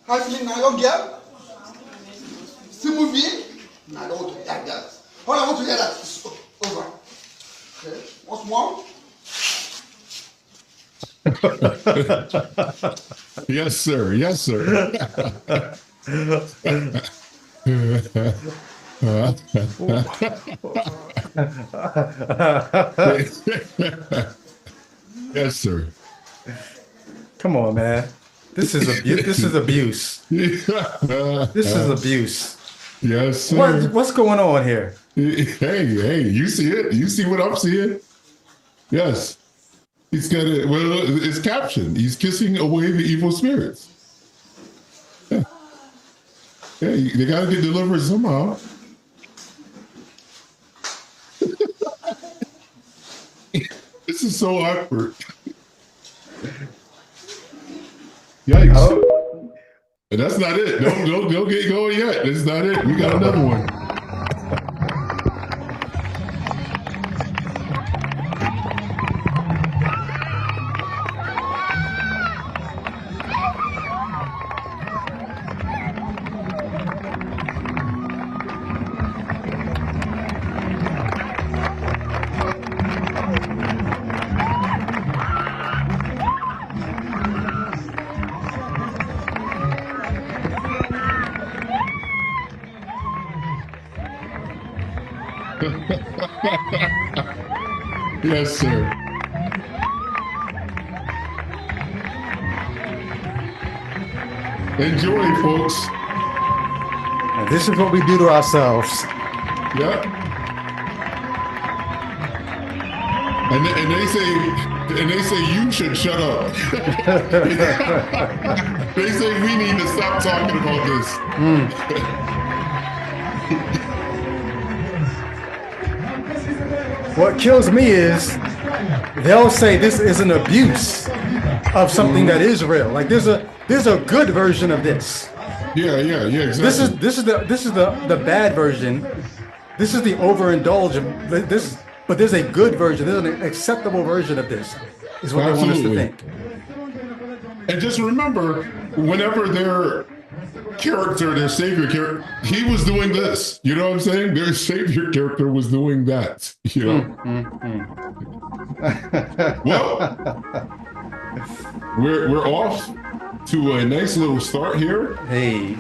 Hasmin na yo girl. See movie? Now I don't want to hear that. All I want to hear that is over. Okay. What's more? Yes, sir. Yes, sir. Yes, sir. Come on, man. This is abuse. This is abuse. This is abuse. Yes, sir. What's going on here? Hey, you see it? You see what I'm seeing? Yes. He's got it. Well, it's captioned. He's kissing away the evil spirits. Yeah. Yeah, they got to get delivered somehow. This is so awkward. Yikes. Oh. And that's not it. Don't get going yet. That's not it. We got another one. Yes, sir. Enjoy, folks. And this is what we do to ourselves. Yeah. And they say you should shut up. They say we need to stop talking about this. What kills me is they'll say this is an abuse of something that is real. Like there's a good version of this. Yeah, exactly. This is the bad version. This is the overindulgent. But there's a good version. There's an acceptable version of this. Is what they want us to think. And just remember, whenever their character, their savior character, he was doing this. You know what I'm saying? Their savior character was doing that. You know. Well, we're off to a nice little start here. Hey.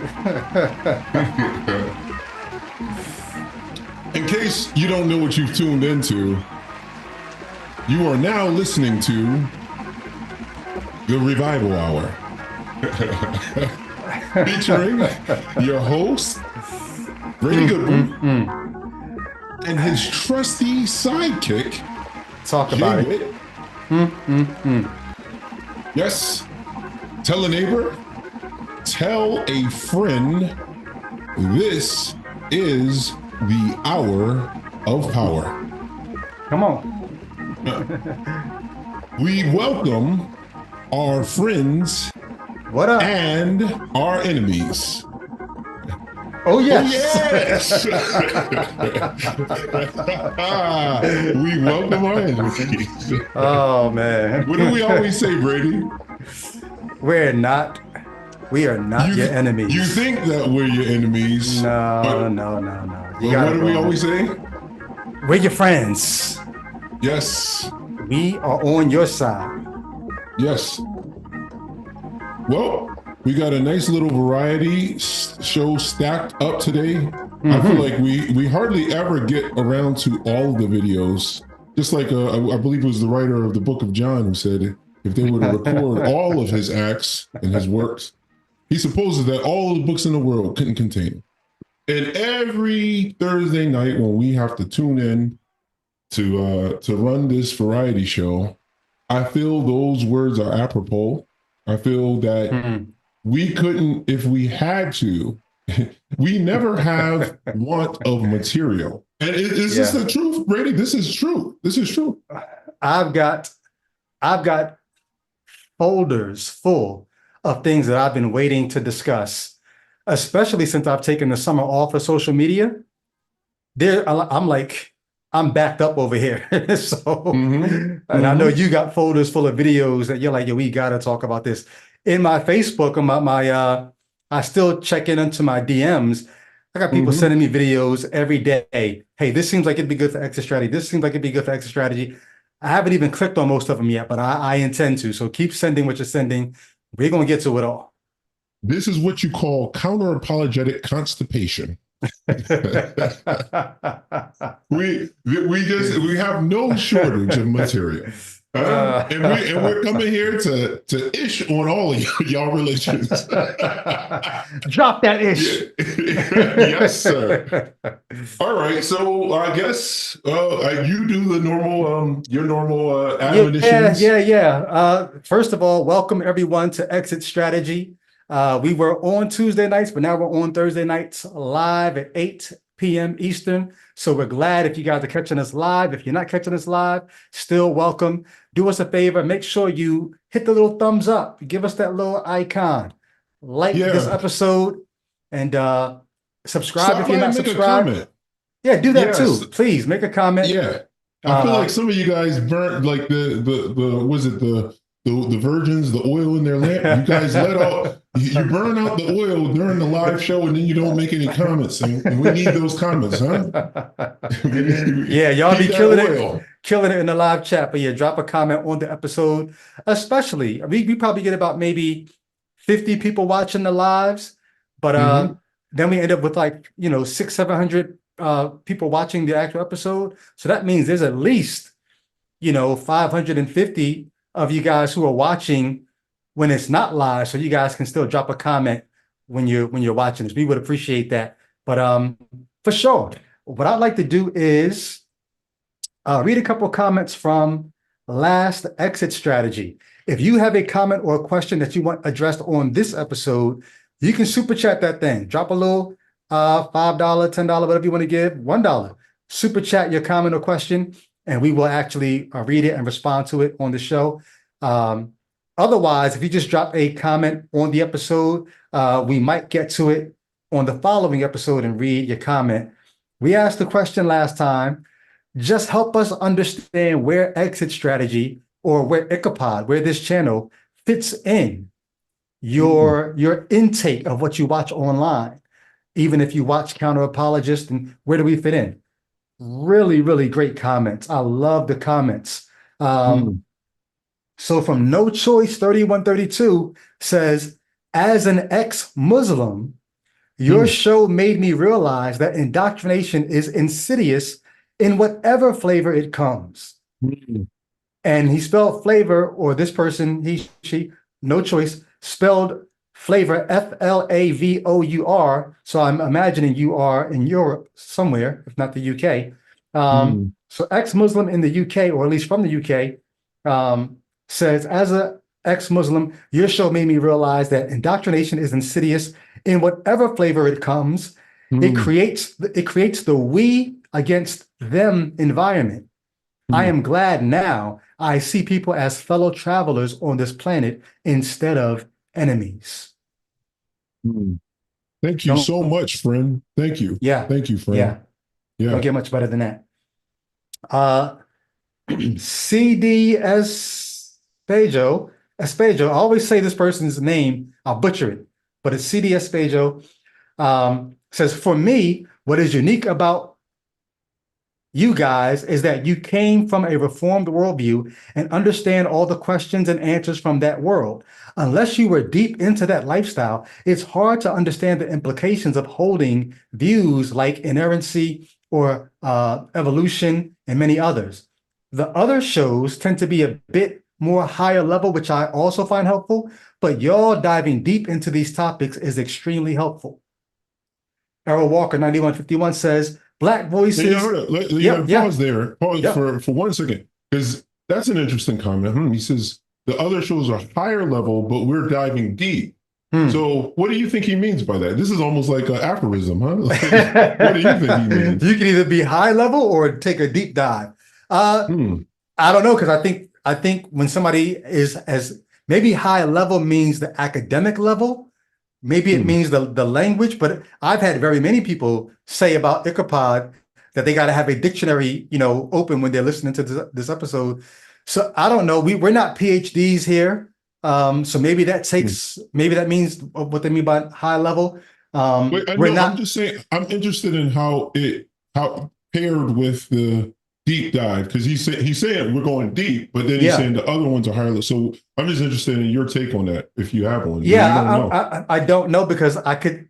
In case you don't know what you've tuned into, you are now listening to the Revival Hour. Featuring your host, Brady Goodwin, and his trusty sidekick. Talk about it. Yes. Tell a neighbor, tell a friend, this is the hour of power. Come on. We welcome our friends What up? and our enemies. Oh yes. We welcome our enemies. Oh man. What do we always say, Brady? We are not your enemies. You think that we're your enemies. No. But what do we always say? We're your friends. Yes. We are on your side. Yes. Well, we got a nice little variety show stacked up today. I feel like we hardly ever get around to all the videos. Just like I believe it was the writer of the Book of John who said if they were to record all of his acts and his works, he supposes that all of the books in the world couldn't contain it. And every Thursday night when we have to tune in to run this variety show, I feel those words are apropos. I feel that we couldn't, if we had to, we never have want of material. And is this the truth, Brady? This is true. This is true. I've got folders full of things that I've been waiting to discuss, especially since I've taken the summer off of social media. I'm like, I'm backed up over here. So, Mhm. and I know Mhm. you got folders full of videos that you're like, yo, we gotta talk about this. In my Facebook, on I still check in into my DMs. I got people Mhm. sending me videos every day. Hey, this seems like it'd be good for exit strategy. This seems like it'd be good for exit strategy. I haven't even clicked on most of them yet, but I intend to. So keep sending what you're sending. We're gonna get to it all. This is what you call counter-apologetic constipation. We have no shortage of material. And we're coming here to ish on all of y'all religions. Drop that ish. Yes, sir. All right, so I guess you do the normal your normal admonitions. Yeah. First of all, welcome everyone to Exit Strategy. We were on Tuesday nights, but now we're on Thursday nights live at 8 p.m. Eastern. So we're glad if you guys are catching us live. If you're not catching us live, still welcome. Do us a favor, make sure you hit the little thumbs up, give us that little icon, like this Yeah. episode, and subscribe Stop if you're by and not make a subscribed. comment. Yeah, do that Yes. too. Please make a comment. Yeah. I feel like some of you guys burnt like the was it the virgins, the oil in their lamp. You guys let out you burn out the oil during the live show and then you don't make any comments. And we need those comments, huh? Yeah, y'all be Keep that oil. killing it in the live chat. But yeah, drop a comment on the episode. Especially, we probably get about maybe 50 people watching the lives, but Mm-hmm. then we end up with like 600-700 people watching the actual episode. So that means there's at least 550 of you guys who are watching when it's not live, so you guys can still drop a comment when you're watching this. We would appreciate that. But for sure, what I'd like to do is read a couple of comments from last exit strategy. If you have a comment or a question that you want addressed on this episode, you can super chat that thing. Drop a little $5, $10, whatever you want to give, $1. Super chat your comment or question, and we will actually read it and respond to it on the show. Otherwise, if you just drop a comment on the episode, we might get to it on the following episode and read your comment. We asked the question last time. Just help us understand where exit strategy or where Ichabod, where this channel fits in your intake of what you watch online. Even if you watch Counter Apologist, and where do we fit in? Really, really great comments. I love the comments. So from No Choice 3132 says, as an ex-Muslim, your show made me realize that indoctrination is insidious in whatever flavor it comes. And he spelled flavor, or this person, he, she, No Choice, spelled flavor Flavor. So I'm imagining you are in Europe somewhere, if not the UK. So ex-Muslim in the UK, or at least from the UK, says, as a ex-Muslim, your show made me realize that indoctrination is insidious in whatever flavor it comes. It creates the we against them environment. I am glad now I see people as fellow travelers on this planet instead of enemies. Thank you so much, friend. Thank you. Yeah. Thank you, friend. Yeah. Don't get much better than that. CDS Espejo, I always say this person's name, I'll butcher it, but it's CD Espejo, says, for me, what is unique about you guys is that you came from a reformed worldview and understand all the questions and answers from that world. Unless you were deep into that lifestyle, it's hard to understand the implications of holding views like inerrancy or evolution and many others. The other shows tend to be a bit more higher level, which I also find helpful, but y'all diving deep into these topics is extremely helpful. Errol Walker 9151 says, Black voices. Pause there. Pause for 1 second, because that's an interesting comment. He says the other shows are higher level, but we're diving deep. So what do you think he means by that? This is almost like an aphorism, huh? Like, what do you think he means? You can either be high level or take a deep dive. I don't know, because I think when somebody is as maybe high level means the academic level. Maybe it means the language, but I've had very many people say about Ichabod that they got to have a dictionary, open when they're listening to this episode. So I don't know. We're not PhDs here. So maybe maybe that means what they mean by high level. Wait, We're no, I'm not. just saying I'm interested in how paired with the deep dive, because he's saying we're going deep, but then he's saying the other ones are higher. So I'm just interested in your take on that, if you have one. Yeah, I don't know, because I could,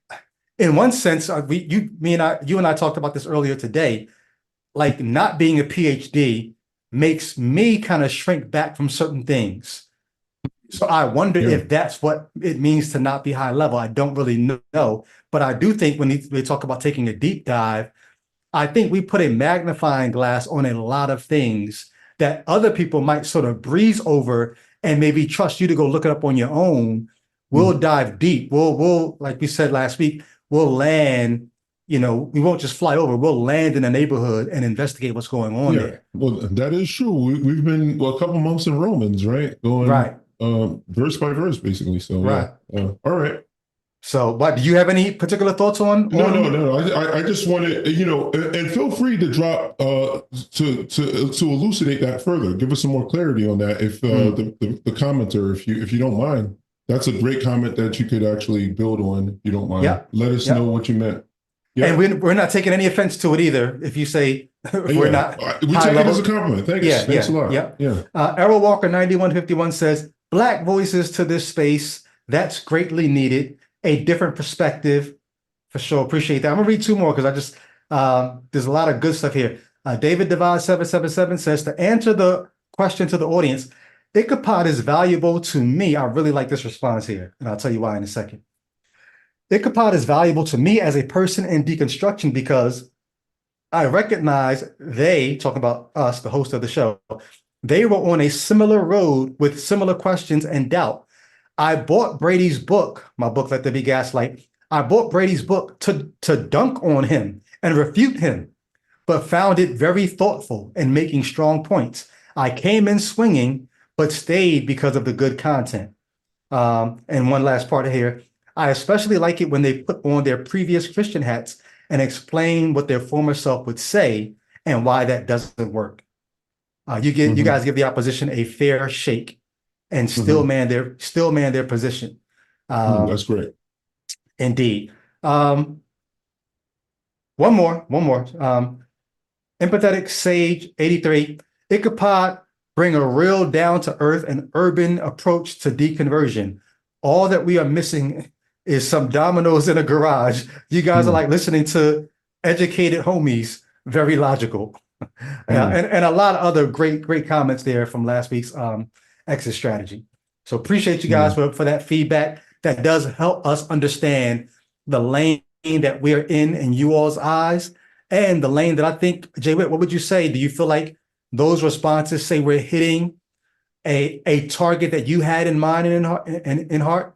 in one sense, you and I talked about this earlier today. Like, not being a PhD makes me kind of shrink back from certain things. So I wonder if that's what it means to not be high level. I don't really know, but I do think when they talk about taking a deep dive, I think we put a magnifying glass on a lot of things that other people might sort of breeze over and maybe trust you to go look it up on your own. We'll dive deep. We'll, like we said last week, we'll land, we won't just fly over. We'll land in a neighborhood and investigate what's going on there. Well, that is true. We've been a couple months in Romans, right? Going verse by verse, basically. So all right. So, but do you have any particular thoughts on? No. I just wanted, and feel free to drop to elucidate that further. Give us some more clarity on that, if the commenter, if you don't mind. That's a great comment that you could actually build on, if you don't mind. Let us know what you meant. And we're not taking any offense to it either. If you say we're not, we take it as a compliment. Thanks a lot. Errol Walker 9151 says, Black voices to this space. That's greatly needed. A different perspective, for sure. Appreciate that. I'm gonna read two more because I just there's a lot of good stuff here. David Devise 777 says, to answer the question to the audience, Ichabod is valuable to me. I really like this response here, and I'll tell you why in a second. Ichabod is valuable to me as a person in deconstruction because I recognize they, talking about us, the host of the show, they were on a similar road with similar questions and doubt. I bought Brady's book, my book, Let There Be Gaslight. I bought Brady's book to dunk on him and refute him, but found it very thoughtful and making strong points. I came in swinging, but stayed because of the good content. And one last part here. I especially like it when they put on their previous Christian hats and explain what their former self would say and why that doesn't work. You guys give the opposition a fair shake and still man their position. That's great. Indeed. One more. Empathetic Sage 83. Ichabod bring a real down to earth and urban approach to deconversion. All that we are missing is some dominoes in a garage. You guys are like listening to educated homies, very logical. And a lot of other great comments there from last week's exit strategy. So appreciate you guys for that feedback. That does help us understand the lane that we're in you all's eyes, and the lane that I think, Jay Witt, what would you say? Do you feel like those responses say we're hitting a target that you had in mind and in heart?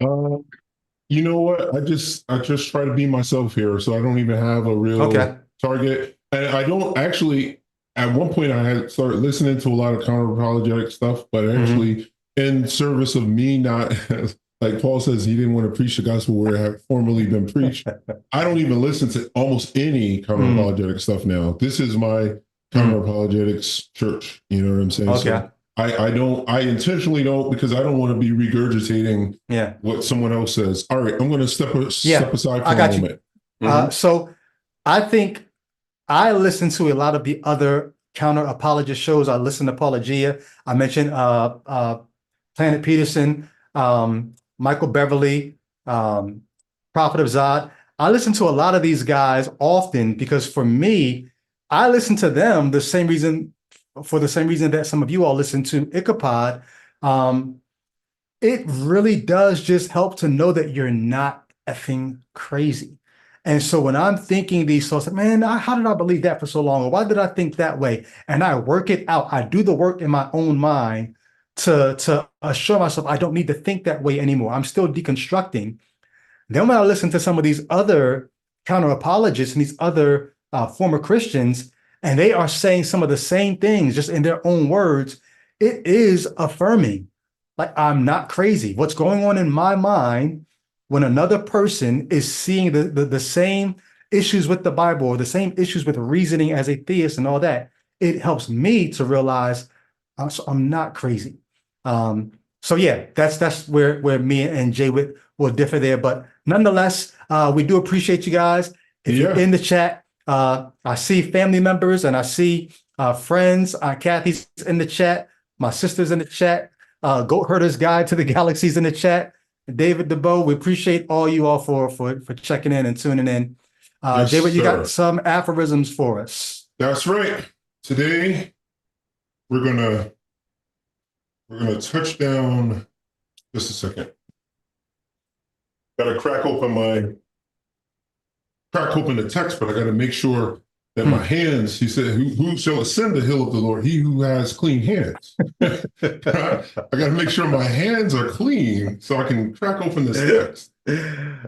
You know what? I just try to be myself here, so I don't even have a real target. And I don't actually. At one point, I had started listening to a lot of counter-apologetic stuff, but actually, in service of me not, like Paul says, he didn't want to preach the gospel where it had formerly been preached. I don't even listen to almost any counter-apologetic stuff now. This is my counter-apologetics church. You know what I'm saying? So I intentionally don't, because I don't want to be regurgitating what someone else says. All right, I'm going to step aside for a moment. So I think I listen to a lot of the other counter apologist shows. I listen to Apologia. I mentioned Planet Peterson, Michael Beverly, Prophet of Zod. I listen to a lot of these guys often because for me, I listen to them for the same reason that some of you all listen to Ichabod. It really does just help to know that you're not effing crazy. And so when I'm thinking these thoughts, man, how did I believe that for so long? Or why did I think that way? And I work it out. I do the work in my own mind to assure myself I don't need to think that way anymore. I'm still deconstructing. Then when I listen to some of these other counter apologists and these other former Christians, and they are saying some of the same things just in their own words, it is affirming. Like, I'm not crazy. What's going on in my mind when another person is seeing the same issues with the Bible or the same issues with reasoning as a theist and all that, it helps me to realize I'm not crazy. So yeah, that's where me and Jay will differ there. But nonetheless, we do appreciate you guys. If you're in the chat, I see family members and I see friends. Kathy's in the chat. My sister's in the chat. Goat Herder's Guide to the Galaxies in the chat. David DeBow, we appreciate all you all for checking in and tuning in. Yes, Jay, you got sir. some aphorisms for us. That's right. Today we're gonna touch down. Just a second. Gotta crack open the text, but I gotta make sure that my hands, he said, who shall ascend the hill of the Lord? He who has clean hands. I gotta make sure my hands are clean so I can crack open this text.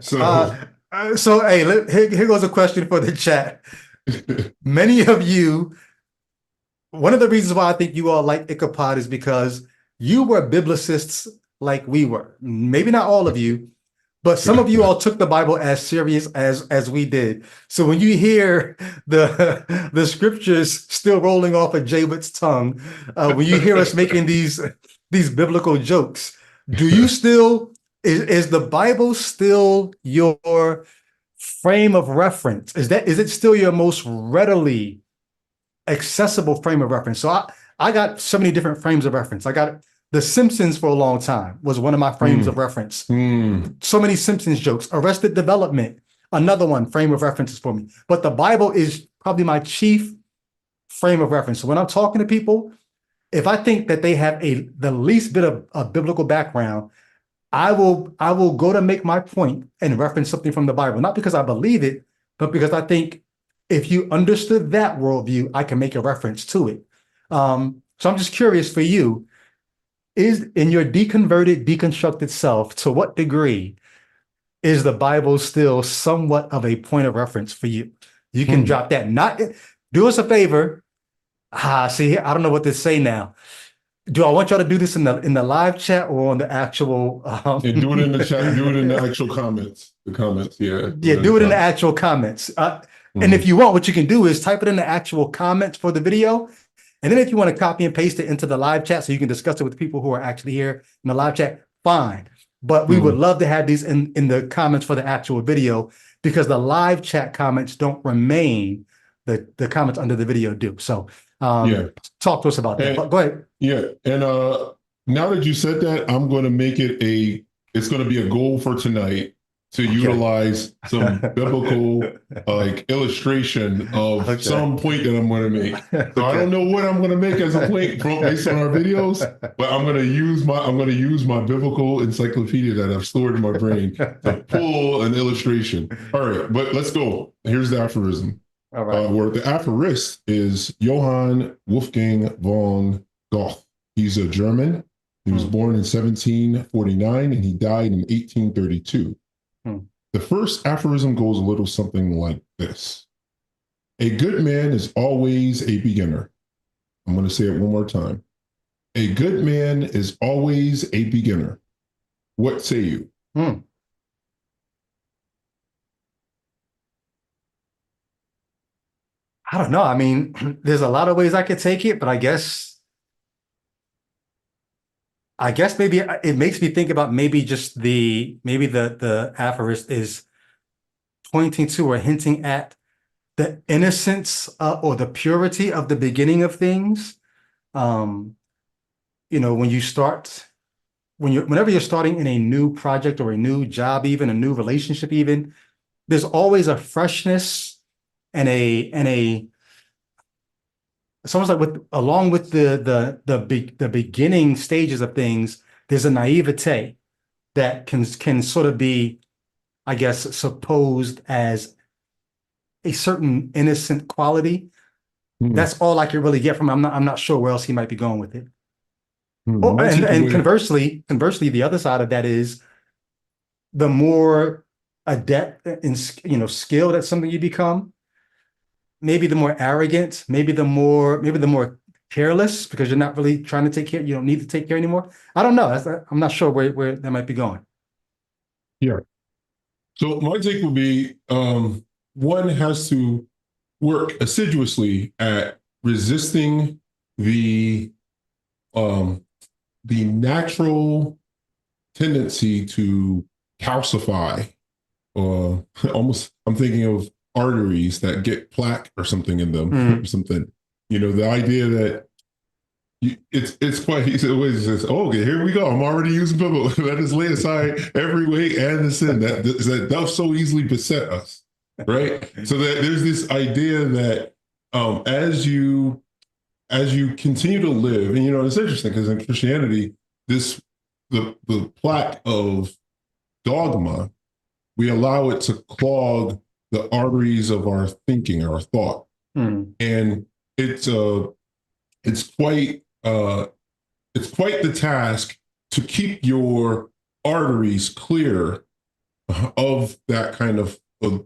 So hey, here goes a question for the chat. Many of you, one of the reasons why I think you all like Ichabod is because you were biblicists like we were. Maybe not all of you, but some of you all took the Bible as serious as we did. So when you hear the scriptures still rolling off of Jabet's tongue, when you hear us making these biblical jokes, do you still is the Bible still your frame of reference? Is it still your most readily accessible frame of reference? So I got so many different frames of reference. I got The Simpsons for a long time was one of my frames of reference. So many Simpsons jokes. Arrested Development, another one, frame of references for me. But the Bible is probably my chief frame of reference. So when I'm talking to people, if I think that they have the least bit of a biblical background, I will go to make my point and reference something from the Bible, not because I believe it, but because I think if you understood that worldview, I can make a reference to it. So I'm just curious for you, is in your deconverted, deconstructed self, to what degree is the Bible still somewhat of a point of reference for you? You can drop that. Not do us a favor. See, I don't know what to say now. Do I want y'all to do this in the live chat or on the actual? Do it in the chat. Do it in the actual comments. The comments, yeah. Do it in the actual comments. And if you want, what you can do is type it in the actual comments for the video. And then if you want to copy and paste it into the live chat so you can discuss it with the people who are actually here in the live chat, fine. But we would love to have these in the comments for the actual video, because the live chat comments don't remain. The comments under the video do. So talk to us about that. But go ahead. Yeah. And now that you said that, I'm going to make it it's going to be a goal for tonight to utilize some biblical illustration of some point that I'm going to make. So I don't know what I'm going to make as a point based on our videos, but I'm going to use my biblical encyclopedia that I've stored in my brain to pull an illustration. All right, but let's go. Here's the aphorism. All right. Where the aphorist is Johann Wolfgang von Goethe. He's a German. He was born in 1749 and he died in 1832. The first aphorism goes a little something like this. A good man is always a beginner. I'm going to say it one more time. A good man is always a beginner. What say you? I don't know. I mean, there's a lot of ways I could take it, but I guess maybe it makes me think about maybe the aphorist is pointing to or hinting at the innocence or the purity of the beginning of things. When whenever you're starting in a new project or a new job, even a new relationship, even, there's always a freshness and it's almost like along with the beginning stages of things, there's a naivete that can sort of be, I guess, supposed as a certain innocent quality. That's all I can really get from him. I'm not sure where else he might be going with it. And conversely, the other side of that is the more adept and skilled at something you become, maybe the more arrogant, maybe the more careless, because you're not really trying to take care. You don't need to take care anymore. I don't know. I'm not sure where that might be going. Yeah. So my take would be, one has to work assiduously at resisting the natural tendency to calcify, almost, I'm thinking of arteries that get plaque or something in them, or something. The idea that it's quite, he always says, oh, okay, here we go. I'm already using biblical. Let us lay aside every weight and the sin that does so easily beset us, right? So that there's this idea that as you continue to live, and it's interesting because in Christianity, the plaque of dogma, we allow it to clog the arteries of our thinking, our thought, and it's quite the task to keep your arteries clear of that kind of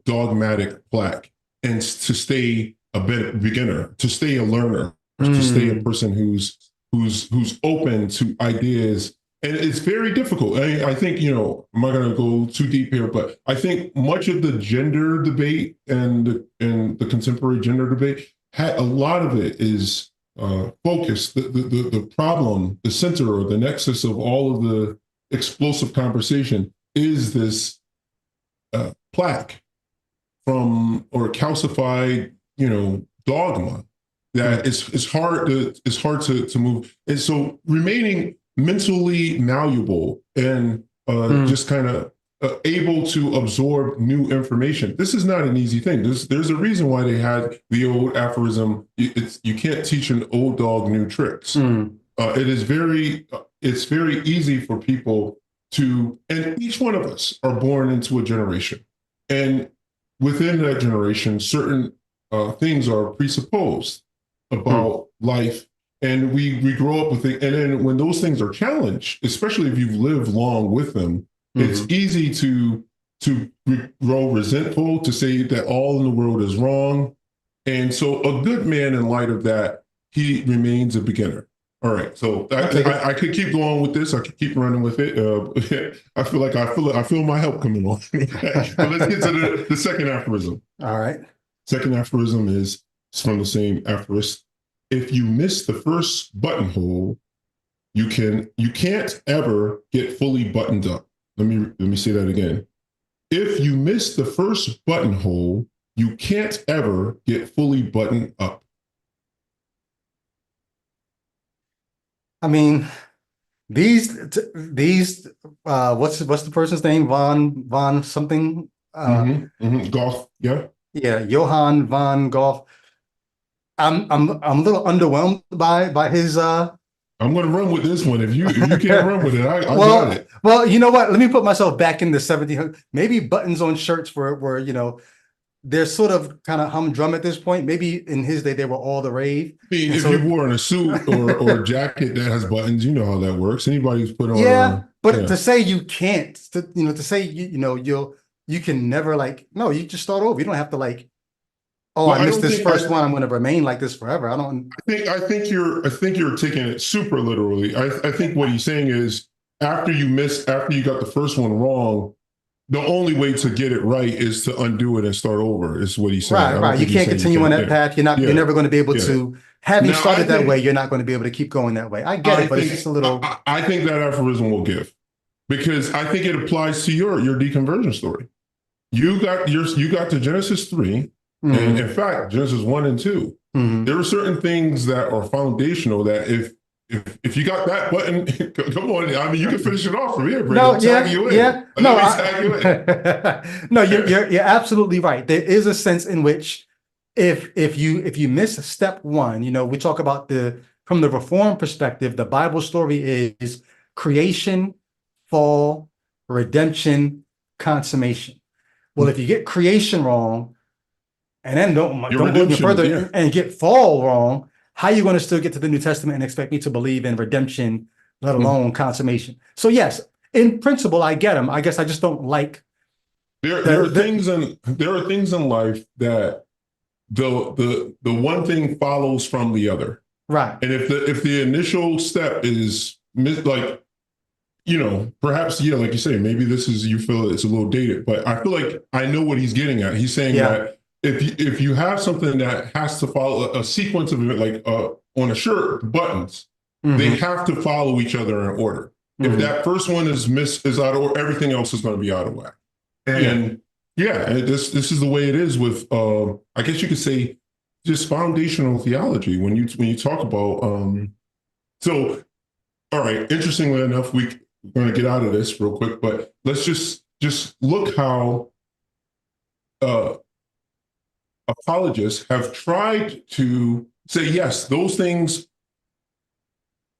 dogmatic plaque, and to stay a beginner, to stay a learner, to stay a person who's open to ideas. And it's very difficult. I think, I'm not going to go too deep here, but I think much of the gender debate and the contemporary gender debate, a lot of it is focused. The problem, the center or the nexus of all of the explosive conversation is this plaque from, or calcified, dogma that it's hard to move. And so remaining mentally malleable and just kind of able to absorb new information. This is not an easy thing. There's a reason why they had the old aphorism, you can't teach an old dog new tricks. It's very easy for people to, and each one of us are born into a generation. And within that generation, certain things are presupposed about life. And we grow up with it. And then when those things are challenged, especially if you've lived long with them, it's easy to grow resentful, to say that all in the world is wrong. And so a good man, in light of that, he remains a beginner. All right. So I could keep going with this. I could keep running with it. I feel my help coming on. But let's get to the second aphorism. All right. Second aphorism is from the same aphorist. If you miss the first buttonhole, you can't ever get fully buttoned up. Let me say that again. If you miss the first buttonhole, you can't ever get fully buttoned up. I mean, these what's the person's name? Von something? Golf, yeah. Yeah, Johann von Golf. I'm a little underwhelmed by his I'm going to run with this one. If you can't run with it, I well, got it. Well, you know what? Let me put myself back in the 1700s. Maybe buttons on shirts were they're sort of kind of humdrum at this point. Maybe in his day they were all the rave. I mean, if you wore a suit or a jacket that has buttons, you know how that works. Anybody who's put on to say you can't, to say you can never, like, no, you just start over. You don't have to, like, oh, well, I missed this first one, I'm going to remain like this forever. I think you're taking it super literally. I think what he's saying is after you got the first one wrong, the only way to get it right is to undo it and start over, is what he's saying. Right. You can't continue on that path. You're never going to be able to, having started that way, you're not going to be able to keep going that way. I get it, but it's just a little. I think that aphorism will give, because I think it applies to your deconversion story. You got to Genesis 3. And in fact, Genesis 1 and 2, there are certain things that are foundational that if you got that button, come on, I mean, you can finish it off from here. No, you're absolutely right. There is a sense in which if you miss step one, we talk about from the Reformed perspective, the Bible story is creation, fall, redemption, consummation. Well, if you get creation wrong, and then don't go any further and get fall wrong, how are you going to still get to the New Testament and expect me to believe in redemption, let alone consummation? So yes, in principle, I get them. I guess I just don't like. There are things in life that the one thing follows from the other. Right. And if the initial step is like, you know, perhaps, yeah, like you say, maybe this is, you feel it's a little dated, but I feel like I know what he's getting at. He's saying that if you have something that has to follow a sequence of event, like on a shirt, buttons, they have to follow each other in order. If that first one is out of order, everything else is going to be out of whack. And this is the way it is with, I guess you could say, just foundational theology. When you talk about, so, all right, interestingly enough, we're going to get out of this real quick, but let's just look how apologists have tried to say, yes, those things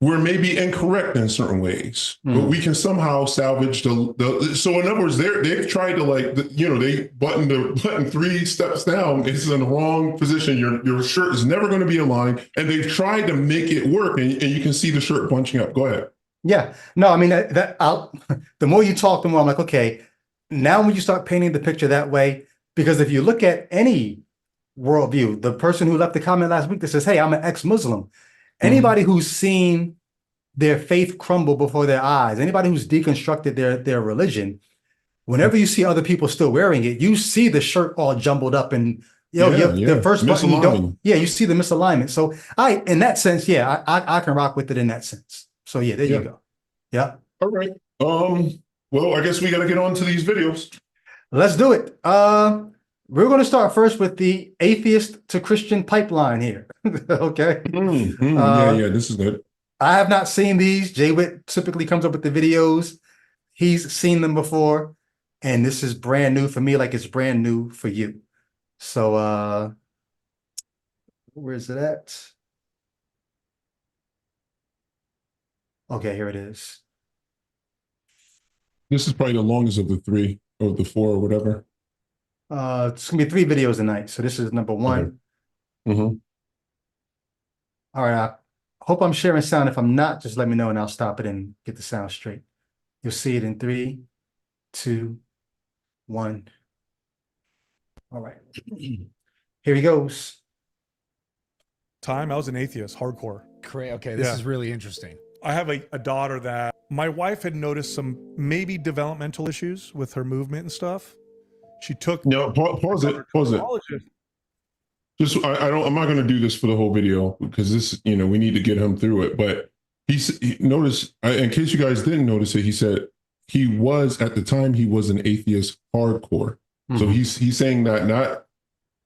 were maybe incorrect in certain ways, but we can somehow salvage the so in other words, they've tried to, like, they button 3 steps down. It's in the wrong position. Your shirt is never going to be aligned, and they've tried to make it work, and you can see the shirt bunching up. Go ahead. Yeah, no, I mean, the more you talk, the more I'm like, okay, now when you start painting the picture that way, because if you look at any worldview, the person who left the comment last week that says, hey, I'm an ex-Muslim, anybody who's seen their faith crumble before their eyes, anybody who's deconstructed their religion, whenever you see other people still wearing it, you see the shirt all jumbled up, and the first button you see the misalignment. So in that sense, I can rock with it in that sense. So there you go. Yeah. All right. Well, I guess we got to get on to these videos. Let's do it. We're going to start first with the atheist to Christian pipeline here. Okay. This is good. I have not seen these. Jay Witt typically comes up with the videos. He's seen them before, and this is brand new for me, like it's brand new for you. So where is it at? Okay, here it is. This is probably the longest of the 3 or the 4 or whatever. It's gonna be 3 videos tonight, so this is number 1. Okay. All right, I hope I'm sharing sound. If I'm not, just let me know and I'll stop it and get the sound straight. You'll see it in 3, 2, 1. All right. Here he goes. I was an atheist, hardcore. Okay, this is really interesting. I have a daughter that my wife had noticed some maybe developmental issues with her movement and stuff. She took pause it. Just I'm not going to do this for the whole video, because this, we need to get him through it. But he noticed, in case you guys didn't notice it, he said he was, at the time, he was an atheist hardcore. So he's saying that not,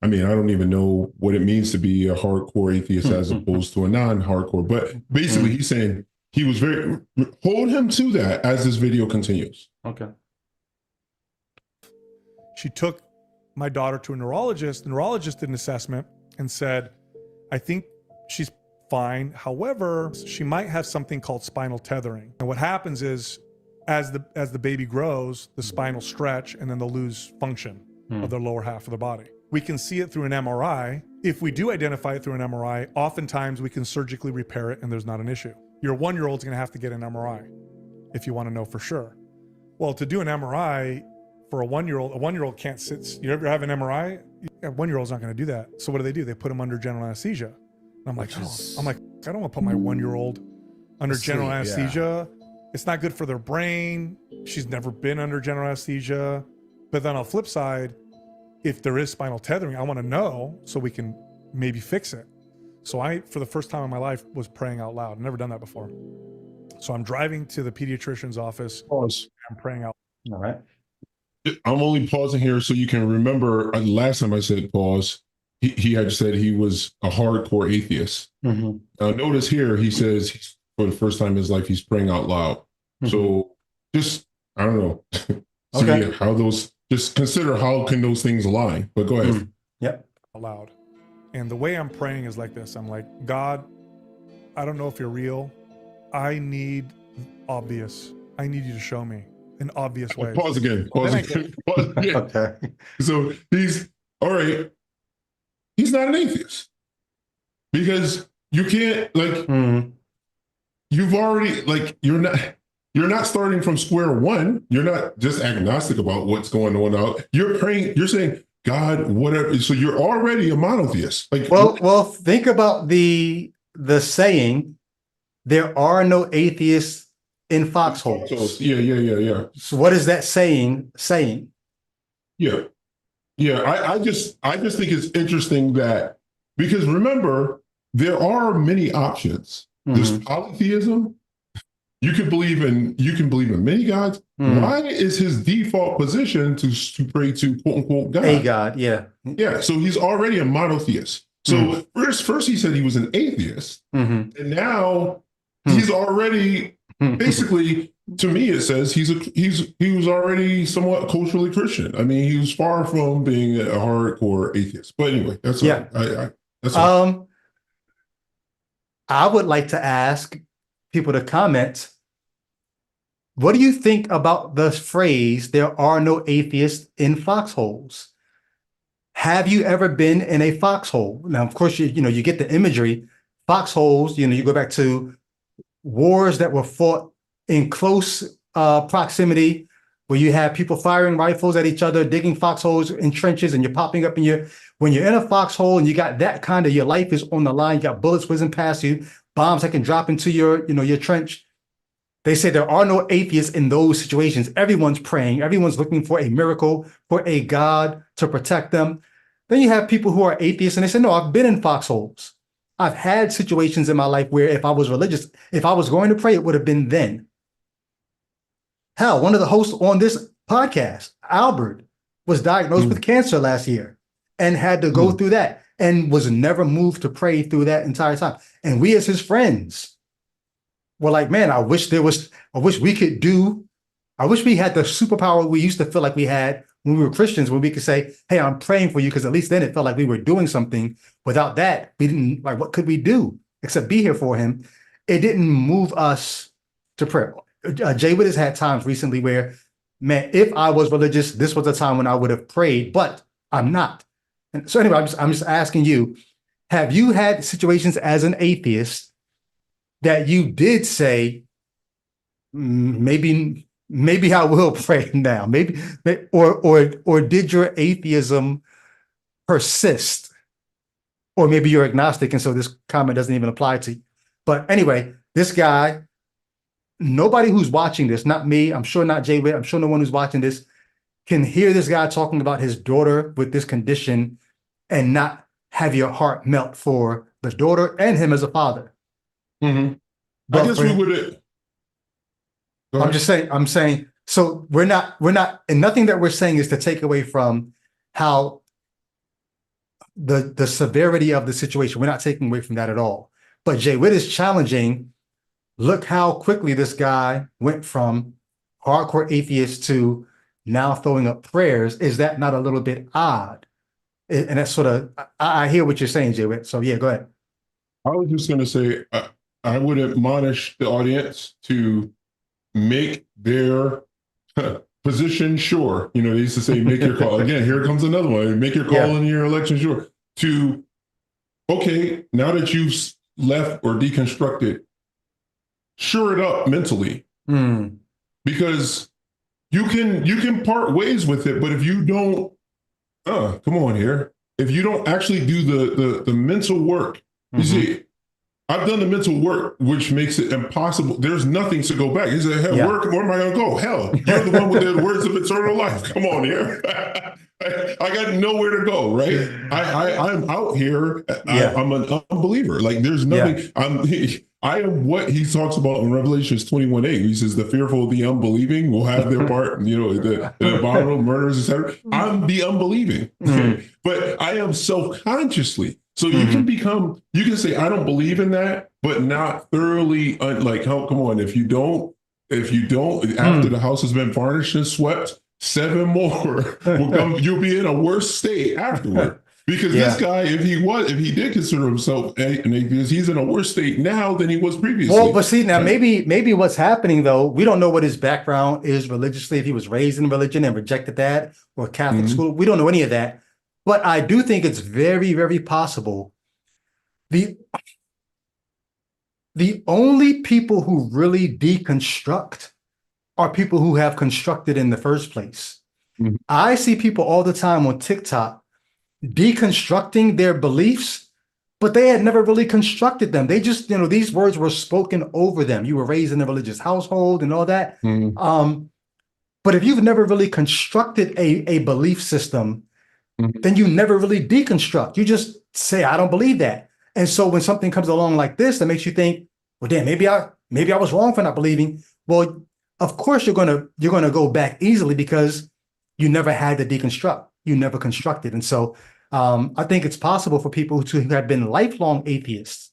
I mean, I don't even know what it means to be a hardcore atheist as opposed to a non-hardcore, but basically he's saying he was hold him to that as this video continues. Okay. She took my daughter to a neurologist. The neurologist did an assessment and said, I think she's fine. However, she might have something called spinal tethering. And what happens is, as the baby grows, the spine will stretch and then they'll lose function of their lower half of the body. We can see it through an MRI. If we do identify it through an MRI, oftentimes we can surgically repair it and there's not an issue. Your 1-year-old's gonna have to get an MRI if you wanna know for sure. Well, to do an MRI for a 1-year-old can't sit. You ever have an MRI? A 1-year-old's not gonna do that. So what do? They put them under general anesthesia. And I'm like, I don't wanna put my 1-year-old under general anesthesia. It's not good for their brain. She's never been under general anesthesia. But then on the flip side, if there is spinal tethering, I want to know so we can maybe fix it. So I, for the first time in my life, was praying out loud. I've never done that before. So I'm driving to the pediatrician's office. Pause. I'm praying out. All right. I'm only pausing here so you can remember, last time I said pause, he had said he was a hardcore atheist. Notice here, he says for the first time in his life, he's praying out loud. So just, I don't know, see how those, just consider how can those things align, but go ahead. Yep. Out loud. And the way I'm praying is like this. I'm like, God, I don't know if you're real. I need obvious. I need you to show me in obvious ways. Pause again. Pause again. Okay. So he's, all right, he's not an atheist. Because you can't, like, you've already, like, you're not starting from square one. You're not just agnostic about what's going on out. You're praying, you're saying, God, whatever. So you're already a monotheist. Like, well, think about the saying, there are no atheists in foxholes. Yeah. So what is that saying? Yeah. Yeah. I just think it's interesting that, because remember, there are many options. There's polytheism. You can believe in many gods. Why is his default position to pray to quote unquote God? A God, yeah. Yeah. So he's already a monotheist. So first he said he was an atheist, and now he's already basically, to me, it says he was already somewhat culturally Christian. I mean, he was far from being a hardcore atheist. But anyway, that's that's all. I would like to ask people to comment. What do you think about the phrase, there are no atheists in foxholes? Have you ever been in a foxhole? Now, of course, you get the imagery. Foxholes, you go back to wars that were fought in close proximity, where you have people firing rifles at each other, digging foxholes in trenches, and you're popping up when you're in a foxhole and you got that kind of, your life is on the line, you got bullets whizzing past you, bombs that can drop into your trench. They say there are no atheists in those situations. Everyone's praying. Everyone's looking for a miracle, for a God to protect them. Then you have people who are atheists and they say, no, I've been in foxholes. I've had situations in my life where if I was religious, if I was going to pray, it would have been then. Hell, one of the hosts on this podcast, Albert, was diagnosed with cancer last year and had to go through that and was never moved to pray through that entire time. And we as his friends were like, man, I wish we had the superpower we used to feel like we had when we were Christians, when we could say, hey, I'm praying for you, because at least then it felt like we were doing something. Without that, we didn't, like, what could we do except be here for him? It didn't move us to prayer. Jay Witt has had times recently where, man, if I was religious, this was a time when I would have prayed, but I'm not. And so anyway, I'm just asking you, have you had situations as an atheist that you did say, maybe I will pray now, or did your atheism persist? Or maybe you're agnostic, and so this comment doesn't even apply to you. But anyway, this guy, nobody who's watching this, not me, I'm sure not Jay Witt, I'm sure no one who's watching this can hear this guy talking about his daughter with this condition and not have your heart melt for the daughter and him as a father. I guess we would. I'm saying, so we're not, and nothing that we're saying is to take away from how the severity of the situation. We're not taking away from that at all. But Jay Witt is challenging, look how quickly this guy went from hardcore atheist to now throwing up prayers. Is that not a little bit odd? And that's sort of, I hear what you're saying, Jay Witt. So yeah, go ahead. I was just going to say, I would admonish the audience to make their position sure. They used to say, make your call. Again, here comes another one. Make your call in your election sure. Okay, now that you've left or deconstructed, sure it up mentally. Because you can part ways with it, but if you don't, come on here. If you don't actually do the mental work, you see, I've done the mental work, which makes it impossible. There's nothing to go back. He said, hell, where am I going to go? Hell, you're the one with the words of eternal life. Come on here. I got nowhere to go, right? I'm out here. I'm an unbeliever. Like, there's nothing. I am what he talks about in Revelations 21:8. He says, the fearful, the unbelieving will have their part, the abominable murders, etc. I'm the unbelieving. But I am self-consciously. So you can say, I don't believe in that, but not thoroughly, come on, if you don't, after the house has been varnished and swept, 7 more will come, you'll be in a worse state afterward. Because this guy, if he did consider himself an atheist, he's in a worse state now than he was previously. Well, but see, now maybe what's happening though, we don't know what his background is religiously, if he was raised in religion and rejected that, or Catholic school. We don't know any of that. But I do think it's very, very possible. The only people who really deconstruct are people who have constructed in the first place. I see people all the time on TikTok deconstructing their beliefs but they had never really constructed them. They just, these words were spoken over them. You were raised in a religious household and all that. But if you've never really constructed a belief system, then you never really deconstruct. You just say, I don't believe that. And so when something comes along like this that makes you think, well, damn, maybe I was wrong for not believing. Well, of course you're gonna go back easily because you never had to deconstruct. You never constructed. And so I think it's possible for people who have been lifelong atheists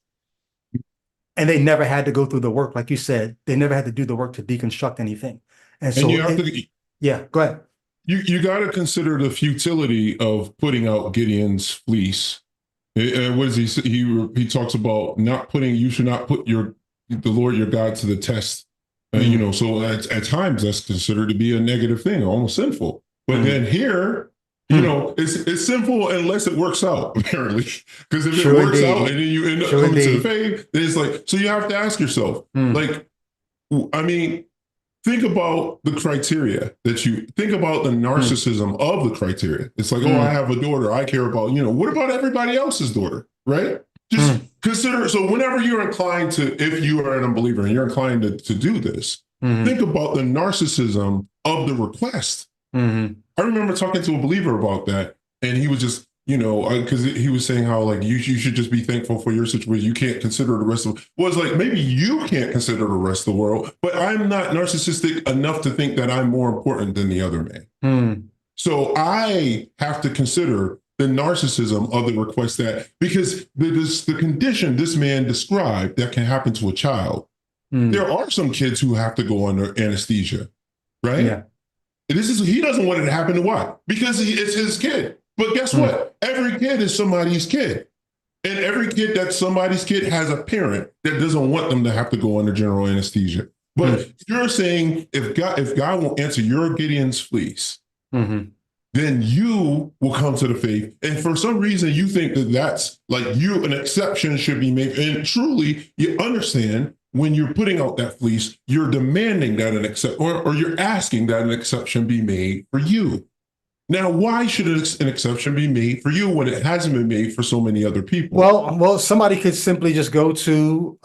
and they never had to go through the work, like you said, they never had to do the work to deconstruct anything. And so you have to, yeah, go ahead. You got to consider the futility of putting out Gideon's fleece. What is he talks about you should not put the Lord your God to the test. So at times that's considered to be a negative thing, almost sinful. But then here, it's sinful unless it works out, apparently. Because if it works out and then you end up coming to the faith, then it's like, so you have to ask yourself, think about the criteria think about the narcissism of the criteria. It's like, I have a daughter I care about, what about everybody else's daughter, right? Just consider, so whenever you're inclined to, if you are an unbeliever and you're inclined to do this, think about the narcissism of the request. I remember talking to a believer about that, and he was just, because he was saying how like you should just be thankful for your situation. You can't consider the rest of maybe you can't consider the rest of the world, but I'm not narcissistic enough to think that I'm more important than the other man. So I have to consider the narcissism of the request because the condition this man described that can happen to a child. There are some kids who have to go under anesthesia, right? Yeah. He doesn't want it to happen to what? Because it's his kid. But guess what? Every kid is somebody's kid. And every kid that's somebody's kid has a parent that doesn't want them to have to go under general anesthesia. But you're saying if God will answer your Gideon's fleece, then you will come to the faith. And for some reason, you think that's like an exception should be made. And truly, you understand when you're putting out that fleece, you're demanding that or you're asking that an exception be made for you. Now, why should an exception be made for you when it hasn't been made for so many other people? Well, somebody could simply just go to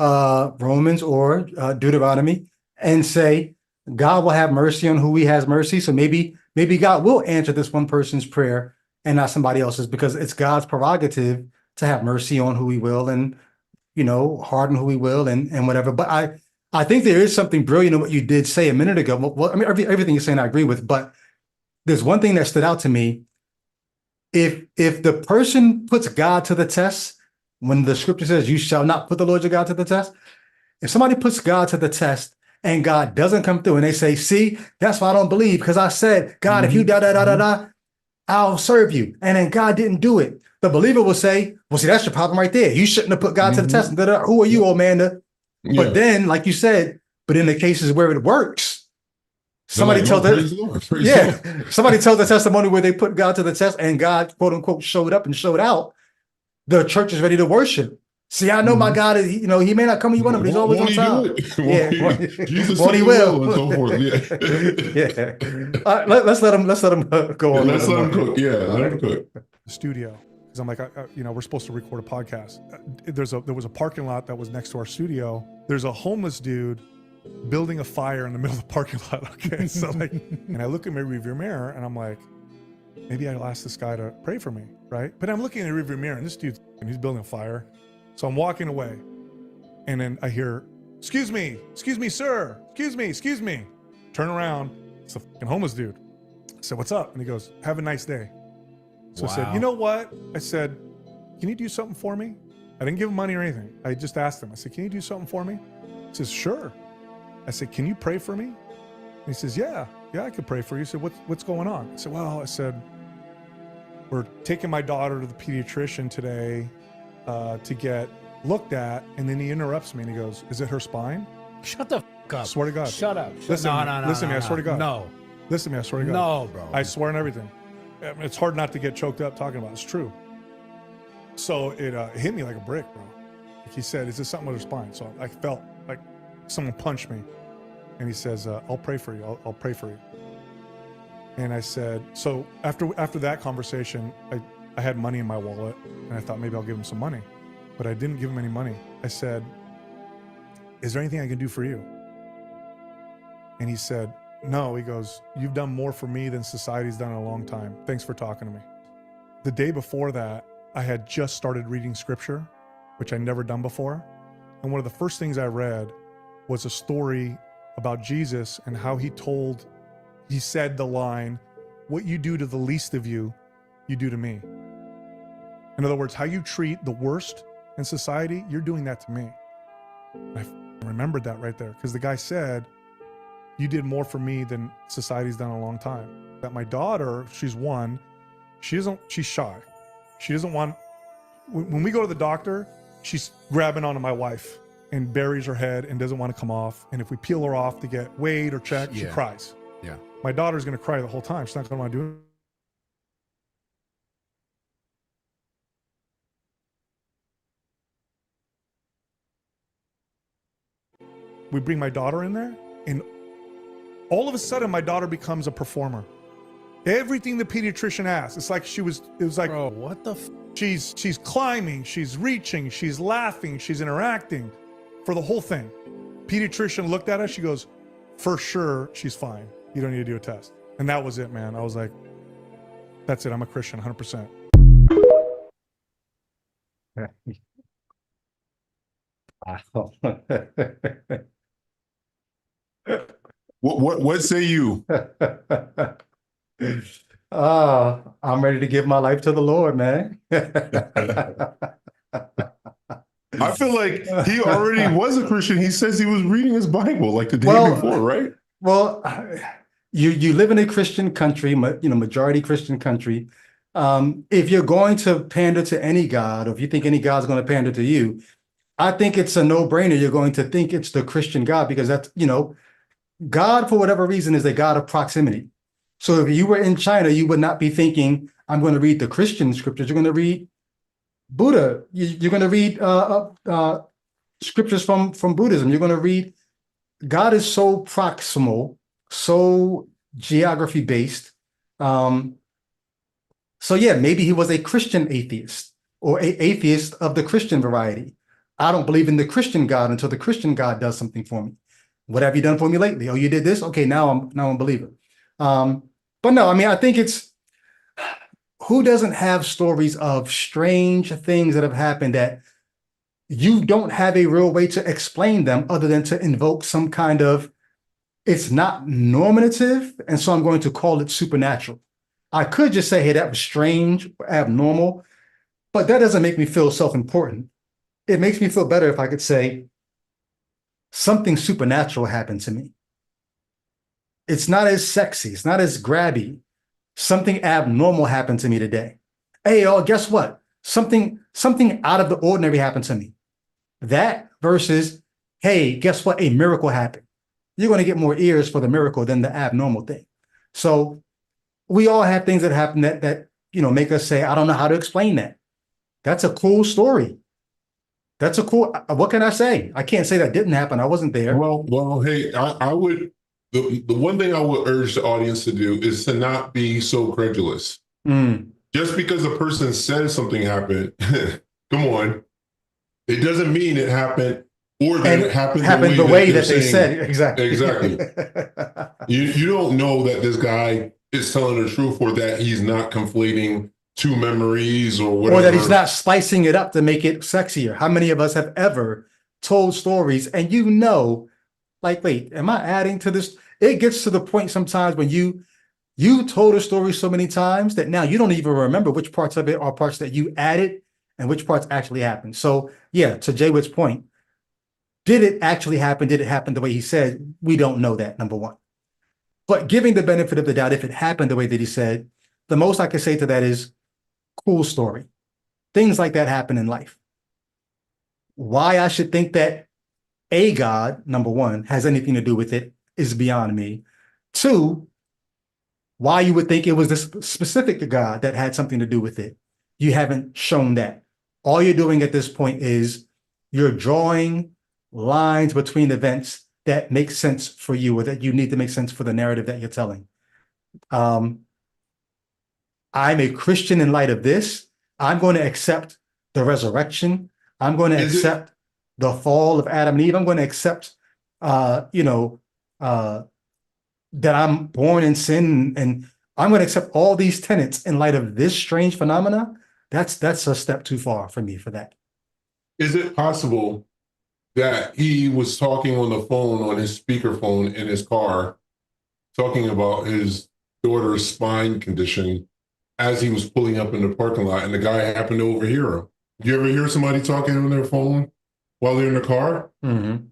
Romans or Deuteronomy and say, God will have mercy on who he has mercy. So maybe God will answer this one person's prayer and not somebody else's, because it's God's prerogative to have mercy on who he will and, harden who he will and whatever. But I think there is something brilliant in what you did say a minute ago. Well, I mean, everything you're saying, I agree with, but there's one thing that stood out to me. If the person puts God to the test, when the scripture says you shall not put the Lord your God to the test, if somebody puts God to the test and God doesn't come through and they say, see, that's why I don't believe, because I said, God, if you I'll serve you. And then God didn't do it. The believer will say, well, see, that's your problem right there. You shouldn't have put God to the test. Who are you, old man? But then, like you said, but in the cases where it works, somebody tells somebody tells the testimony where they put God to the test and God, quote unquote, showed up and showed out. The church is ready to worship. See, I know my God is, he may not come when you want him, but he's always on time. Jesus he will. And so forth. Let's let him go on. Let's let him cook. Yeah, let him cook. Studio. Because I'm like, we're supposed to record a podcast. There was a parking lot that was next to our studio. There's a homeless dude building a fire in the middle of the parking lot. Okay, so and I look at my rearview mirror and I'm like, maybe I'll ask this guy to pray for me, right? But I'm looking in the rearview mirror and this dude's he's building a fire. So I'm walking away, and then I hear, excuse me, sir, excuse me. Turn around, it's a fucking homeless dude. I said, what's up? And he goes, have a nice day. So I said, you know what? I said, can you do something for me? I didn't give him money or anything. I just asked him. I said, can you do something for me? He says, sure. I said, can you pray for me? And he says, yeah, I could pray for you. He said, what's going on? I said, well, we're taking my daughter to the pediatrician today to get looked at. And then he interrupts me and he goes, is it her spine? Shut the fuck up. Swear to God. Shut up. Listen to me, I swear to God. No. Listen to me, I swear to God. No, bro. I swear on everything. It's hard not to get choked up talking about it. It's true. So it hit me like a brick, bro. Like he said, is this something with her spine? So I felt like someone punched me. And he says, I'll pray for you. I'll pray for you. And I said, so after that conversation, I had money in my wallet and I thought maybe I'll give him some money. but I didn't give him any money. I said, is there anything I can do for you? And he said, no. He goes, you've done more for me than society's done in a long time. Thanks for talking to me. The day before that, I had just started reading scripture, which I'd never done before. And one of the first things I read was a story about Jesus and how he said the line, what you do to the least of you, you do to me. In other words, how you treat the worst in society, you're doing that to me. I remembered that right there, because the guy said, you did more for me than society's done in a long time. That my daughter, she's one, she's shy. She doesn't want, when we go to the doctor, she's grabbing onto my wife and buries her head and doesn't want to come off. And if we peel her off to get weighed or checked, she cries. Yeah. My daughter's going to cry the whole time. She's not going to want to do it. We bring my daughter in there, and all of a sudden my daughter becomes a performer. Everything the pediatrician asked, it was like, Bro, what the she's climbing, she's reaching, she's laughing, she's interacting for the whole thing. Pediatrician looked at us, she goes, for sure, she's fine. You don't need to do a test. And that was it, man. I was like, that's it. I'm a Christian, 100%. What say you? I'm ready to give my life to the Lord, man. I feel like he already was a Christian. He says he was reading his Bible like the day before, right? Well, you live in a Christian country, majority Christian country. If you're going to pander to any God, or if you think any God's going to pander to you, I think it's a no-brainer. You're going to think it's the Christian God, because that's, God, for whatever reason, is a God of proximity. So if you were in China, you would not be thinking, I'm going to read the Christian scriptures. You're going to read Buddha. You're going to read scriptures from Buddhism. You're going to read. God is so proximal, so geography-based. So yeah, maybe he was a Christian atheist, or an atheist of the Christian variety. I don't believe in the Christian God until the Christian God does something for me. What have you done for me lately? Oh, you did this? Okay, now I'm a believer. But no, I mean, I think it's, who doesn't have stories of strange things that have happened that you don't have a real way to explain them other than to invoke some kind of, it's not normative, and so I'm going to call it supernatural. I could just say, hey, that was strange, abnormal, but that doesn't make me feel self-important. It makes me feel better if I could say, something supernatural happened to me. It's not as sexy. It's not as grabby. Something abnormal happened to me today. Hey, y'all, guess what? Something out of the ordinary happened to me. That versus, hey, guess what? A miracle happened. You're going to get more ears for the miracle than the abnormal thing. So we all have things that happen that make us say, I don't know how to explain that. That's a cool story. That's a cool, what can I say? I can't say that didn't happen. I wasn't there. Well, hey, I would, the one thing I would urge the audience to do is to not be so credulous. Just because a person says something happened, come on, it doesn't mean it happened, or that it happened the way that they said. Exactly. You don't know that this guy is telling the truth, or that he's not conflating two memories or whatever. Or that he's not spicing it up to make it sexier. How many of us have ever told stories and like, wait, am I adding to this? It gets to the point sometimes when you told a story so many times that now you don't even remember which parts of it are parts that you added and which parts actually happened. So yeah, to Jay Witt's point, did it actually happen? Did it happen the way he said? We don't know that, number one. But giving the benefit of the doubt, if it happened the way that he said, the most I can say to that is, cool story. Things like that happen in life. Why I should think that a God, number one, has anything to do with it is beyond me. Two, why you would think it was this specific God that had something to do with it. You haven't shown that. All you're doing at this point is you're drawing lines between events that make sense for you, or that you need to make sense for the narrative that you're telling. I'm a Christian in light of this. I'm going to accept the resurrection. I'm going to accept the fall of Adam and Eve. I'm going to accept, that I'm born in sin, and I'm going to accept all these tenets in light of this strange phenomena. That's a step too far for me for that. Is it possible that he was talking on the phone, on his speakerphone in his car, talking about his daughter's spine condition as he was pulling up in the parking lot, and the guy happened to overhear him? Do you ever hear somebody talking on their phone while they're in the car? Mm-hmm.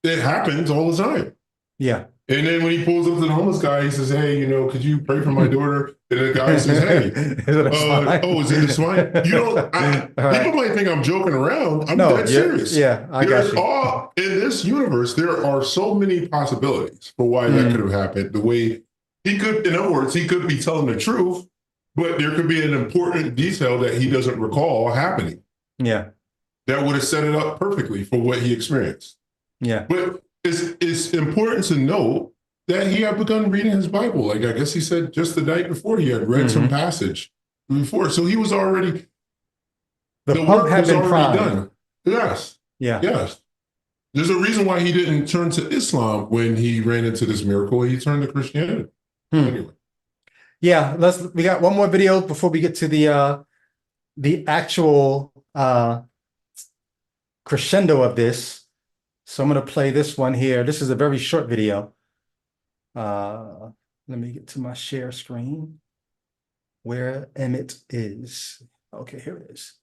It happens all the time. Yeah. And then when he pulls up to the homeless guy, he says, hey, could you pray for my daughter? And the guy says, hey, is it the spine? People might think I'm joking around. I'm dead serious. Yeah, I got you. In this universe, there are so many possibilities for why that could have happened. The way he could, in other words, he could be telling the truth, but there could be an important detail that he doesn't recall happening. Yeah. That would have set it up perfectly for what he experienced. Yeah. But it's important to note that he had begun reading his Bible. Like, I guess he said just the night before he had read some passage before. So he was already, the work was already done. Yes. Yeah. Yes. There's a reason why he didn't turn to Islam when he ran into this miracle. He turned to Christianity. Anyway. Yeah. We got one more video before we get to the actual crescendo of this. So I'm going to play this one here. This is a very short video. Let me get to my share screen where Emmett is. Okay, here it is.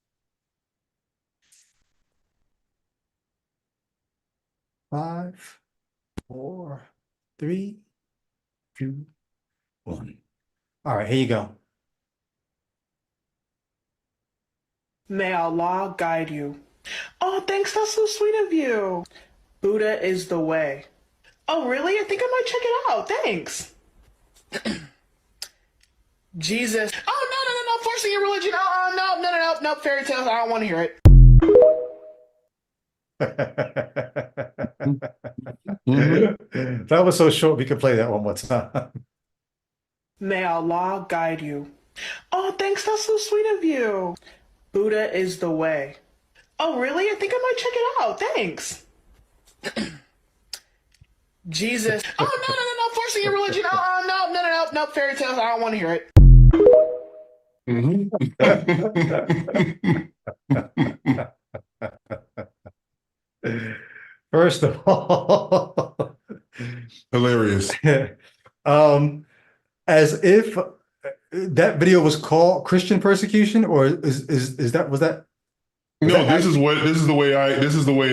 5, 4, 3, 2, 1. All right, here you go. May Allah guide you. Oh, thanks. That's so sweet of you. Buddha is the way. Oh, really? I think I might check it out. Thanks. Jesus. Oh, no. Forcing your religion. No. Fairy tales. I don't want to hear it. That was so short, we could play that one more time. May Allah guide you. Oh, thanks. That's so sweet of you. Buddha is the way. Oh, really? I think I might check it out. Thanks. Jesus. Oh, no. Forcing your religion. No. Fairy tales. I don't want to hear it. First of all, hilarious. As if that video was called Christian persecution, or was that? No, this is the way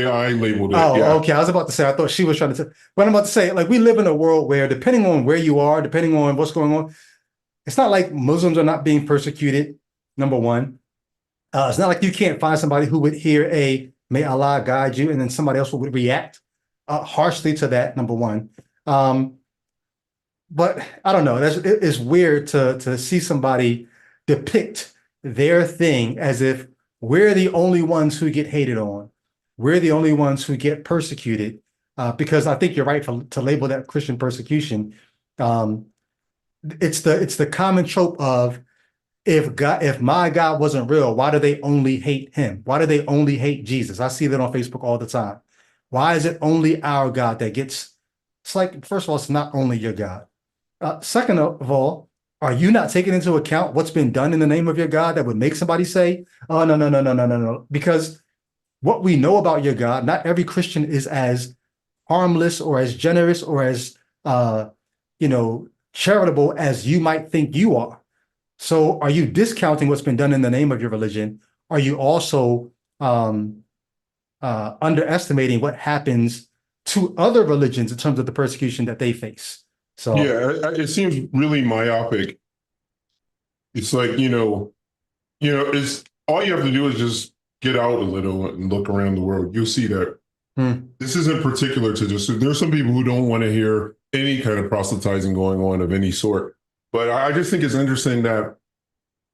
I labeled it. Oh, yeah. Okay. I was about to say, I thought she was trying to say, but I'm about to say, like, we live in a world where, depending on where you are, depending on what's going on, it's not like Muslims are not being persecuted, number one. It's not like you can't find somebody who would hear may Allah guide you, and then somebody else would react harshly to that, number one. But I don't know. It's weird to see somebody depict their thing as if we're the only ones who get hated on. We're the only ones who get persecuted, because I think you're right to label that Christian persecution. It's the common trope of, if my God wasn't real, why do they only hate him? Why do they only hate Jesus? I see that on Facebook all the time. Why is it only our God that gets? It's like, first of all, it's not only your God. Second of all, are you not taking into account what's been done in the name of your God that would make somebody say, oh, no. Because what we know about your God, not every Christian is as harmless or as generous or as, charitable as you might think you are. So are you discounting what's been done in the name of your religion? Are you also underestimating what happens to other religions in terms of the persecution that they face? So yeah, it seems really myopic. It's like, it's all you have to do is just get out a little and look around the world. You'll see that this isn't particular to just, there's some people who don't want to hear any kind of proselytizing going on of any sort. But I just think it's interesting that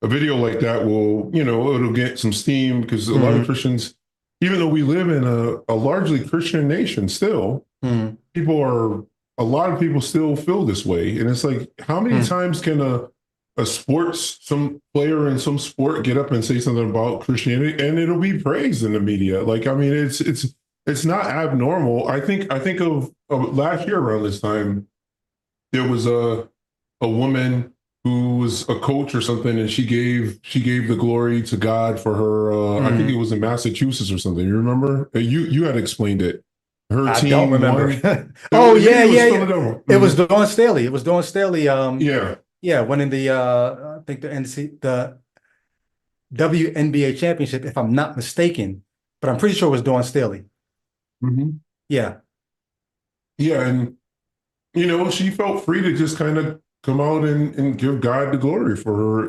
a video like that will, it'll get some steam, because a lot of Christians, even though we live in a largely Christian nation still, a lot of people still feel this way. And it's like, how many times can a some player in some sport get up and say something about Christianity, and it'll be praised in the media. Like, I mean, it's not abnormal. I think of last year around this time, there was a woman who was a coach or something, and she gave the glory to God for her. I think it was in Massachusetts or something. You remember? You had explained it. Her I team don't remember. won. Oh Maybe yeah, it was yeah, yeah. Philadelphia. It was Dawn Staley. It was Dawn Staley. Yeah. Yeah, winning the I think the WNBA championship, if I'm not mistaken, but I'm pretty sure it was Dawn Staley. Mhm. Yeah. Yeah, and she felt free to just kind of come out and give God the glory for her.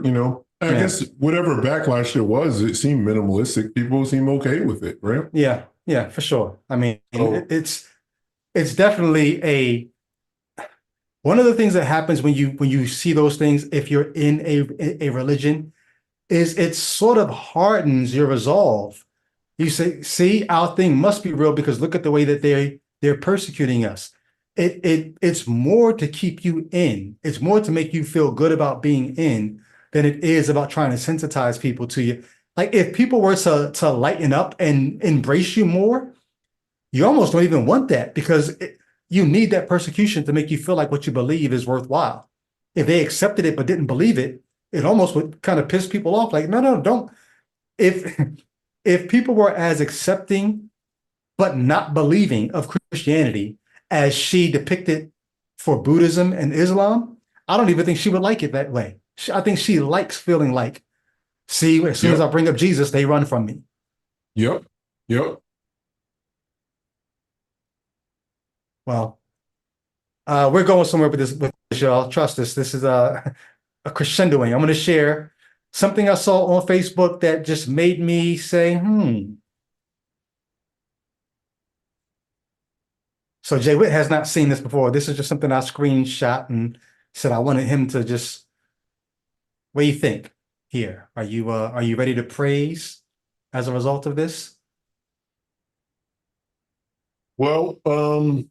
I Yeah. guess whatever backlash there was, it seemed minimalistic. People seem okay with it, right? Yeah, yeah, for sure. I mean, So- it's definitely one of the things that happens when you see those things, if you're in a religion, is it sort of hardens your resolve. You say, see, our thing must be real because look at the way that they're persecuting us. It's more to keep you in. It's more to make you feel good about being in than it is about trying to sensitize people to you. Like if people were to lighten up and embrace you more, you almost don't even want that because you need that persecution to make you feel like what you believe is worthwhile. If they accepted it but didn't believe it, it almost would kind of piss people off. Like, no, don't. If people were as accepting but not believing of Christianity as she depicted for Buddhism and Islam, I don't even think she would like it that way. I think she likes feeling like, see, as soon as I bring up Jesus, they run from me. Yep. Well, we're going somewhere with this, y'all. Trust us. This is a crescendoing. I'm going to share something I saw on Facebook that just made me say, So Jay Witt has not seen this before. This is just something I screenshot and said I wanted him to just. What do you think here? Are you ready to praise as a result of this? Well, hold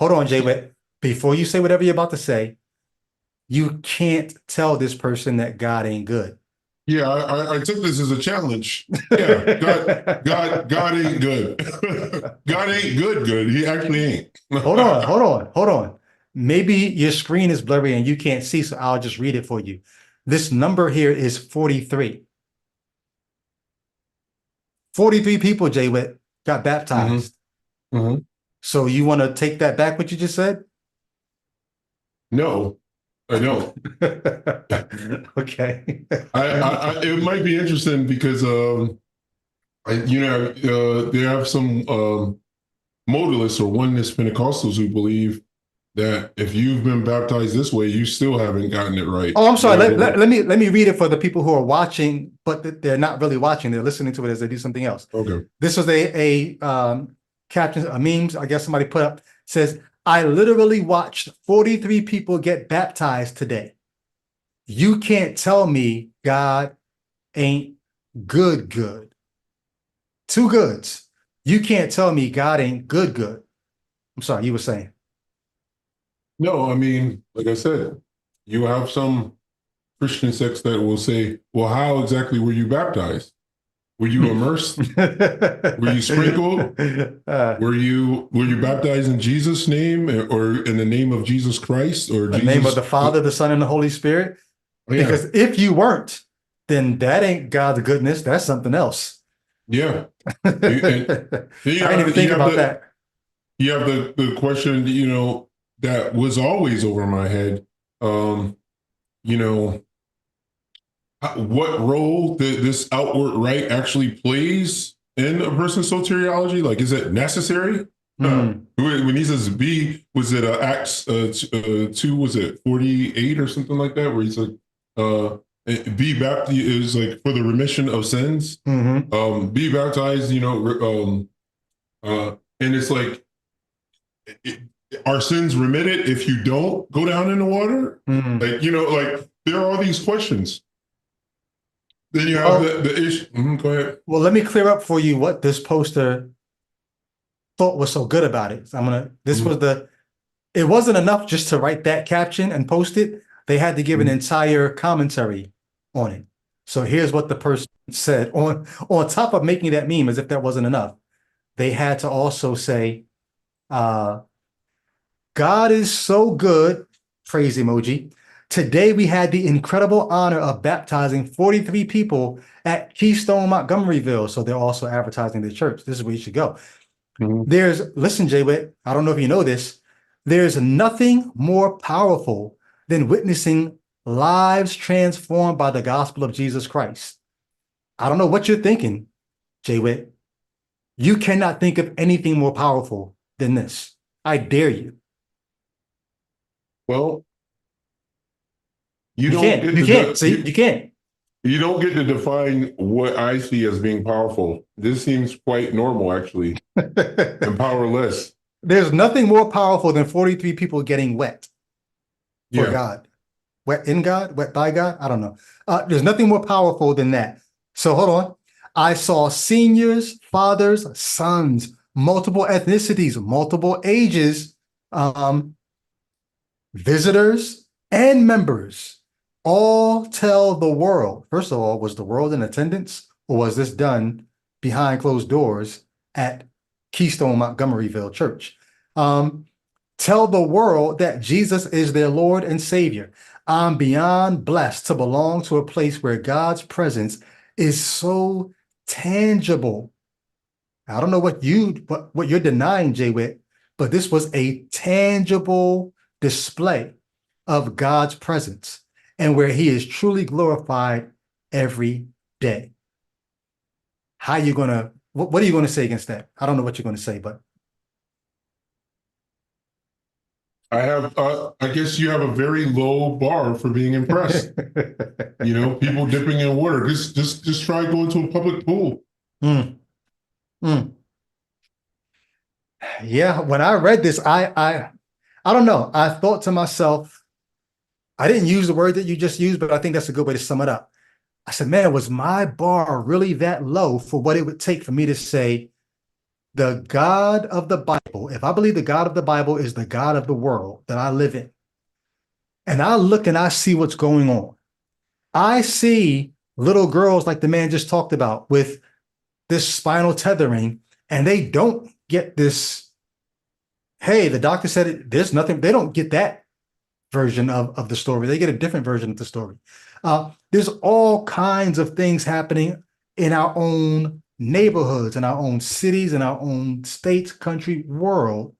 on, Jay Witt. Before you say whatever you're about to say, you can't tell this person that God ain't good. Yeah, I took this as a challenge. Yeah, God ain't good. God ain't good. He actually ain't. Hold on. Maybe your screen is blurry and you can't see, so I'll just read it for you. This number here is 43. 43 people, Jay Witt, got baptized. Mm-hmm. So you want to take that back, what you just said? No, I don't. Okay. It might be interesting because they have some modalists or oneness Pentecostals who believe that if you've been baptized this way, you still haven't gotten it right. Oh, I'm sorry. Let me read it for the people who are watching, but they're not really watching. They're listening to it as they do something else. Okay. This was a caption, a memes, I guess somebody put up, says, I literally watched 43 people get baptized today. You can't tell me God ain't good. Two goods. You can't tell me God ain't good. I'm sorry, you were saying. No, I mean, like I said, you have some Christian sects that will say, well, how exactly were you baptized? Were you immersed? Were you sprinkled? Were you baptized in Jesus' name or in the name of Jesus Christ or the name of the Father, the Son, and the Holy Spirit? Yeah. Because if you weren't, then that ain't God's goodness. That's something else. Yeah. I didn't even think about that. You have the question, that was always over my head. What role this outward rite actually plays in a person's soteriology? Like, is it necessary? When he says be, was it Acts 2, was it 48 or something like that, where he's like, be baptized is like for the remission of sins. Be baptized, and it's like, are sins remitted if you don't go down in the water? Like, there are all these questions. Then you have the issue. Go ahead. Well, let me clear up for you what this poster thought was so good about it. It wasn't enough just to write that caption and post it. they had to give an entire commentary on it. So here's what the person said on top of making that meme, as if that wasn't enough. They had to also say, God is so good, praise emoji. Today we had the incredible honor of baptizing 43 people at Keystone Montgomeryville. So they're also advertising the church. This is where you should go. Listen, Jay Witt, I don't know if you know this. There's nothing more powerful than witnessing lives transformed by the gospel of Jesus Christ. I don't know what you're thinking, Jay Witt. You cannot think of anything more powerful than this. I dare you. Well, You can't. You can't. You don't get to define what I see as being powerful. This seems quite normal, actually, and powerless. There's nothing more powerful than 43 people getting wet for God. Wet in God? Wet by God? I don't know. There's nothing more powerful than that. So hold on. I saw seniors, fathers, sons, multiple ethnicities, multiple ages, visitors, and members all tell the world. First of all, was the world in attendance, or was this done behind closed doors at Keystone Montgomeryville Church? Tell the world that Jesus is their Lord and Savior. I'm beyond blessed to belong to a place where God's presence is so tangible. I don't know what you're denying, Jay Witt, but this was a tangible display of God's presence and where he is truly glorified every day. How you gonna, what are you gonna say against that? I don't know what you're gonna say, but. I guess you have a very low bar for being impressed. You know, people dipping in water. Just try going to a public pool. Yeah, when I read this, I don't know. I thought to myself, I didn't use the word that you just used, but I think that's a good way to sum it up. I said, man, was my bar really that low for what it would take for me to say, the God of the Bible, if I believe the God of the Bible is the God of the world that I live in, and I look and I see what's going on, I see little girls like the man just talked about with this spinal tethering, and they don't get this, hey, the doctor said it, there's nothing, they don't get that version of the story. They get a different version of the story. There's all kinds of things happening in our own neighborhoods, in our own cities, in our own states, country, world,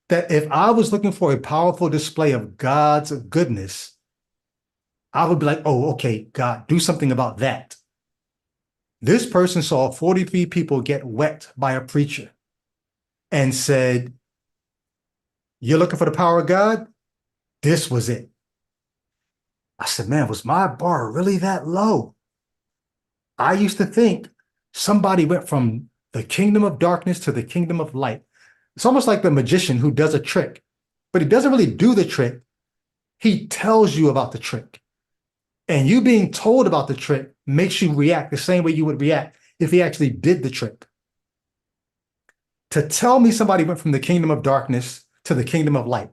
that if I was looking for a powerful display of God's goodness, I would be like, oh, okay, God, do something about that. This person saw 43 people get wet by a preacher and said, you're looking for the power of God? This was it. I said, man, was my bar really that low? I used to think somebody went from the kingdom of darkness to the kingdom of light. It's almost like the magician who does a trick, but he doesn't really do the trick. He tells you about the trick. And you being told about the trick makes you react the same way you would react if he actually did the trick. To tell me somebody went from the kingdom of darkness to the kingdom of light,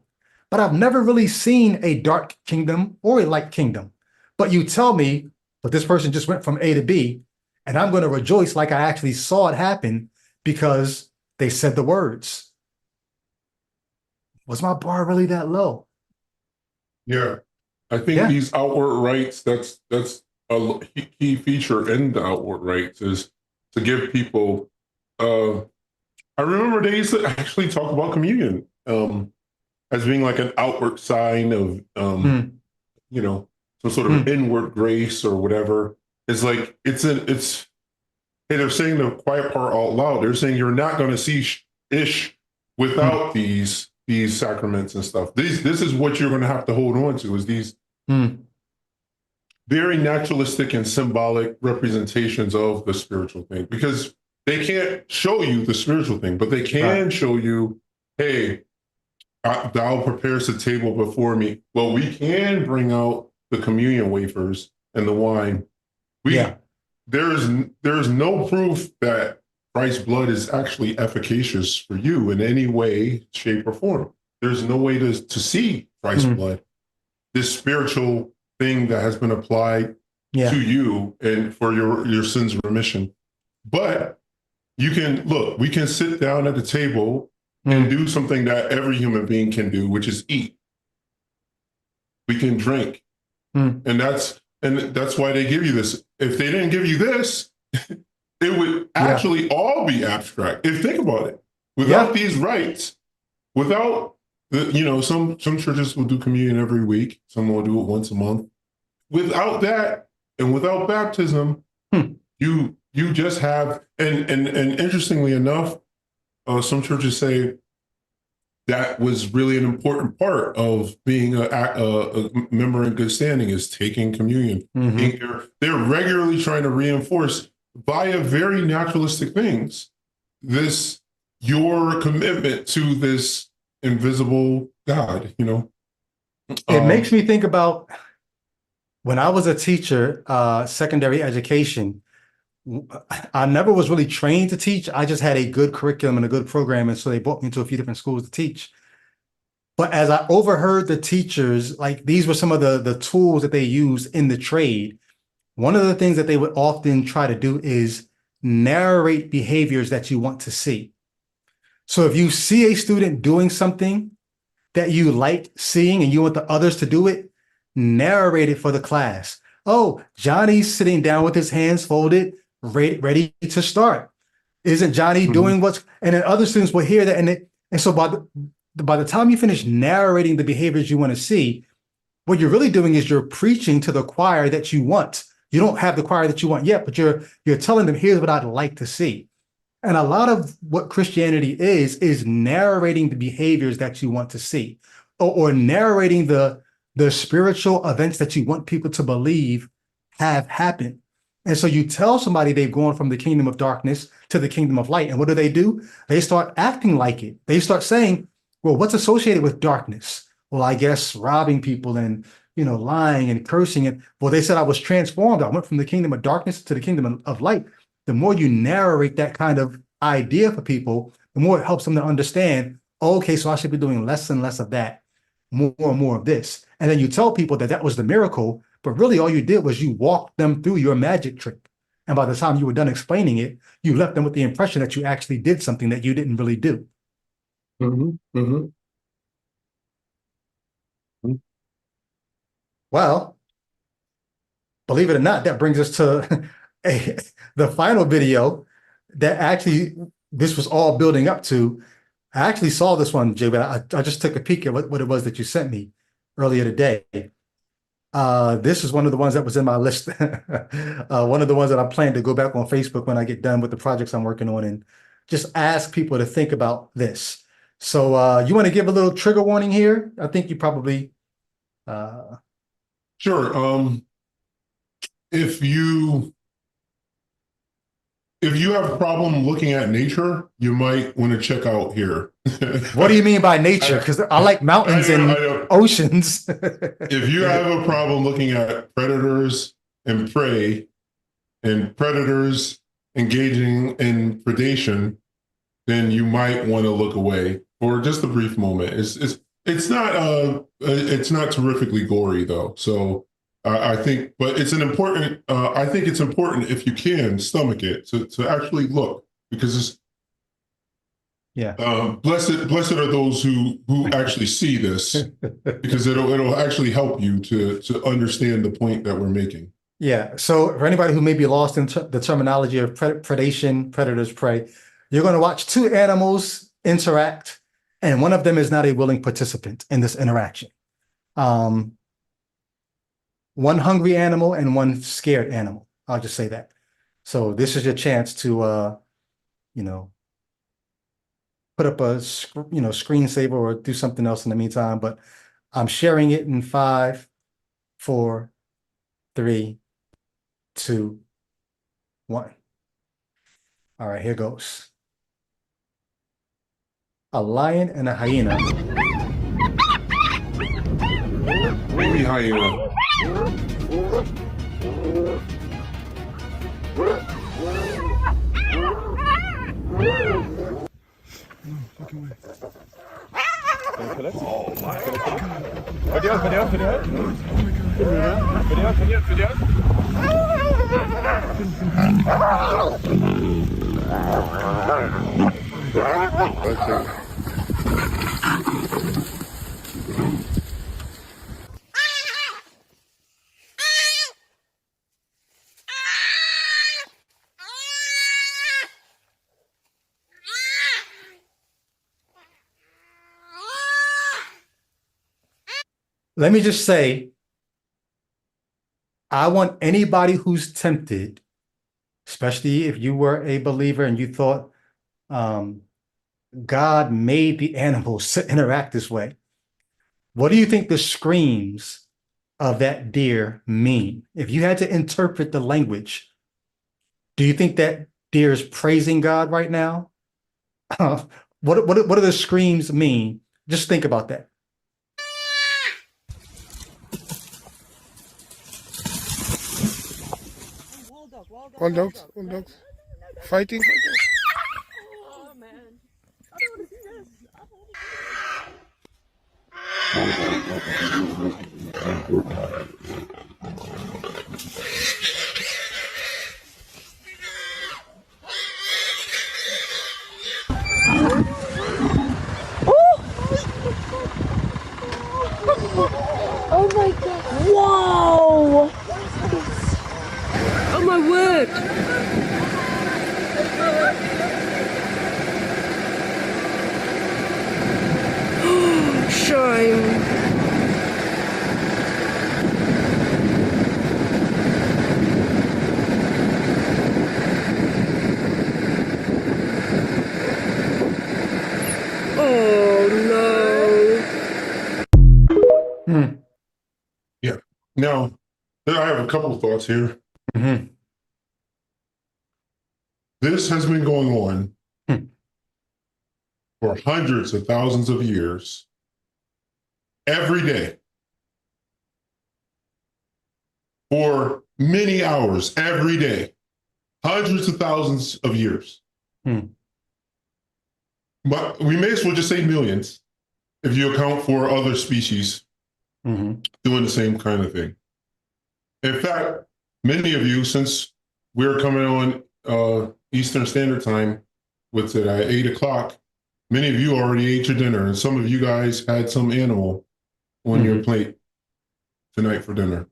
but I've never really seen a dark kingdom or a light kingdom. But you tell me, but this person just went from A to B, and I'm going to rejoice like I actually saw it happen because they said the words. Was my bar really that low? Yeah, I think these outward rights, that's a key feature in the outward rights is to give people, I remember they used to actually talk about communion as being like an outward sign of, you know, some sort of inward grace or whatever. It's like, hey, they're saying the quiet part out loud. They're saying you're not going to see ish without these sacraments and stuff. This is what you're going to have to hold on to, is these very naturalistic and symbolic representations of the spiritual thing, because they can't show you the spiritual thing, but they can show you, hey, thou prepares a table before me. Well, we can bring out the communion wafers and the wine. There is no proof that Christ's blood is actually efficacious for you in any way, shape, or form. There's no way to see Christ's blood. this spiritual thing that has been applied to you and for your sins remission. But we can sit down at the table and do something that every human being can do, which is eat. We can drink. And that's why they give you this. If they didn't give you this, it would actually all be abstract. Think about it. Without these rites, without some churches will do communion every week, some will do it once a month. Without that and without baptism, you just have and interestingly enough, some churches say that was really an important part of being a member in good standing is taking communion. They're regularly trying to reinforce via very naturalistic things your commitment to this invisible God. It makes me think about when I was a teacher, secondary education. I never was really trained to teach. I just had a good curriculum and a good program. And so they brought me into a few different schools to teach. But as I overheard the teachers, like these were some of the tools that they use in the trade. One of the things that they would often try to do is narrate behaviors that you want to see. So if you see a student doing something that you like seeing and you want the others to do it, narrate it for the class. Oh, Johnny's sitting down with his hands folded, ready to start. Isn't Johnny doing and then other students will hear that. And so by the time you finish narrating the behaviors you want to see, what you're really doing is you're preaching to the choir that you want. You don't have the choir that you want yet, but you're telling them, here's what I'd like to see. And a lot of what Christianity is narrating the behaviors that you want to see, or narrating the spiritual events that you want people to believe have happened. And so you tell somebody they've gone from the kingdom of darkness to the kingdom of light. And what do? They start acting like it. They start saying, well, what's associated with darkness? Well, I guess robbing people and, lying and cursing. And well, they said I was transformed. I went from the kingdom of darkness to the kingdom of light. The more you narrate that kind of idea for people, the more it helps them to understand, okay, so I should be doing less and less of that, more and more of this. And then you tell people that was the miracle, but really all you did was you walked them through your magic trick. And by the time you were done explaining it, you left them with the impression that you actually did something that you didn't really do. Well, believe it or not, that brings us to the final video that actually this was all building up to. I actually saw this one, Jay, but I just took a peek at what it was that you sent me earlier today. This is one of the ones that was in my list. One of the ones that I plan to go back on Facebook when I get done with the projects I'm working on and just ask people to think about this. So you want to give a little trigger warning here? I think you probably... Sure. If you have a problem looking at nature, you might want to check out here. What do you mean by nature? Because I like mountains and oceans. If you have a problem looking at predators and prey and predators engaging in predation, then you might want to look away for just a brief moment. It's not terrifically gory though. So I think, but it's an important. I think it's important if you can stomach it to actually look, because it's blessed are those who actually see this, because it'll actually help you to understand the point that we're making. Yeah. So for anybody who may be lost in the terminology of predation, predators, prey, you're going to watch two animals interact, and one of them is not a willing participant in this interaction. One hungry animal and one scared animal. I'll just say that. So this is your chance to, put up a, screensaver or do something else in the meantime. But I'm sharing it in 5, 4, 3, 2, 1. All right, here goes. A lion and a hyena. Maybe hyena. Oh my God. Let me just say, I want anybody who's tempted, especially if you were a believer and you thought God made the animals to interact this way. What do you think the screams of that deer mean? If you had to interpret the language, do you think that deer is praising God right now? What do the screams mean? Just think about that. Wild dogs. Fighting. Oh man. I don't want to see this. Oh my god. Whoa! Oh my word! Shame. Oh no. Yeah. Now, I have a couple of thoughts here. Mm-hmm. This has been going on for hundreds of thousands of years, every day, for many hours, every day, hundreds of thousands of years. But we may as well just say millions if you account for other species doing the same kind of thing. In fact, many of you, since we're coming on Eastern Standard Time with it at 8 o'clock, many of you already ate your dinner, and some of you guys had some animal on your plate tonight for dinner.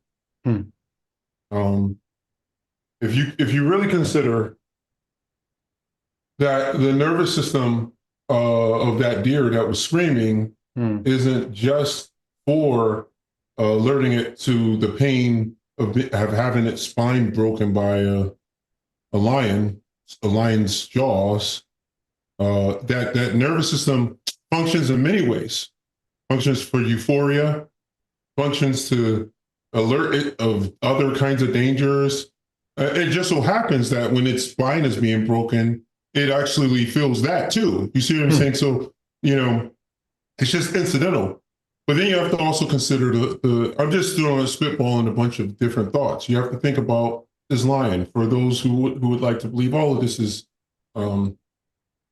If you really consider that the nervous system of that deer that was screaming isn't just for alerting it to the pain of having its spine broken by a lion's jaws, that nervous system functions in many ways. Functions for euphoria, functions to alert it of other kinds of dangers. It just so happens that when its spine is being broken, it actually feels that too. You see what I'm saying? So, it's just incidental. But then you have to also consider I'm just throwing a spitball in a bunch of different thoughts. You have to think about this lion. For those who would like to believe all of this is, in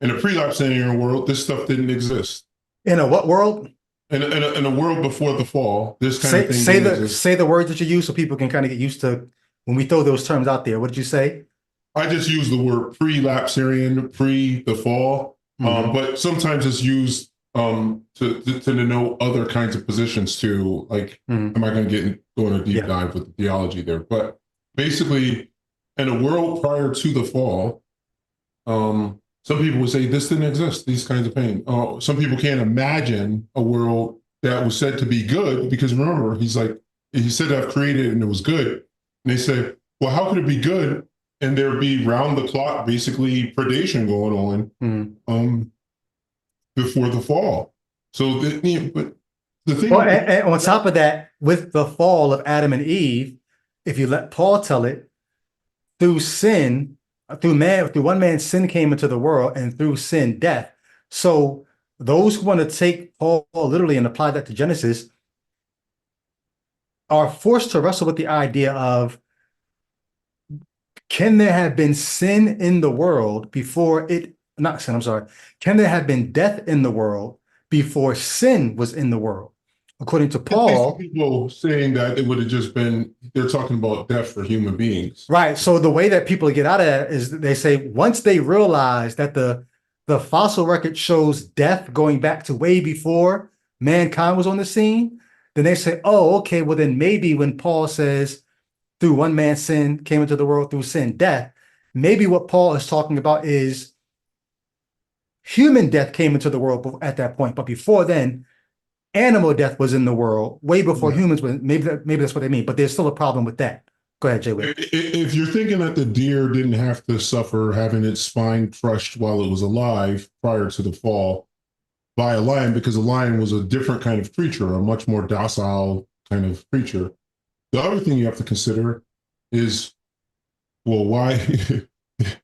a pre-lapsarian world, this stuff didn't exist. In a what world? In a world before the fall, this kind of thing say the words that you use so people can kind of get used to when we throw those terms out there. What did you say? I just use the word pre-lapsarian, pre the fall, but sometimes it's used to denote other kinds of positions too. Like, I'm not going to go in a deep dive with the theology there, but basically, in a world prior to the fall, some people would say this didn't exist, these kinds of pain. Some people can't imagine a world that was said to be good, because remember, he said I've created it and it was good. And they say, well, how could it be good? And there'd be round the clock, basically predation going on before the fall. So, but the thing. Well, and on top of that, with the fall of Adam and Eve, if you let Paul tell it, through sin, through one man, sin came into the world, and through sin, death. So those who want to take Paul literally and apply that to Genesis are forced to wrestle with the idea of, can there have been sin in the world before it, not sin, I'm sorry. Can there have been death in the world before sin was in the world? according to At least Paul. people saying that it would have just been, they're talking about death for human beings. Right. So the way that people get out of that is they say once they realize that the fossil record shows death going back to way before mankind was on the scene, then they say, oh, okay, well then maybe when Paul says through one man's sin came into the world, through sin, death, maybe what Paul is talking about is human death came into the world at that point. But before then, animal death was in the world way before humans were. Maybe that's what they mean, but there's still a problem with that. Go ahead, Jay. If you're thinking that the deer didn't have to suffer having its spine crushed while it was alive prior to the fall by a lion, because a lion was a different kind of creature, a much more docile kind of creature. The other thing you have to consider is, well, why,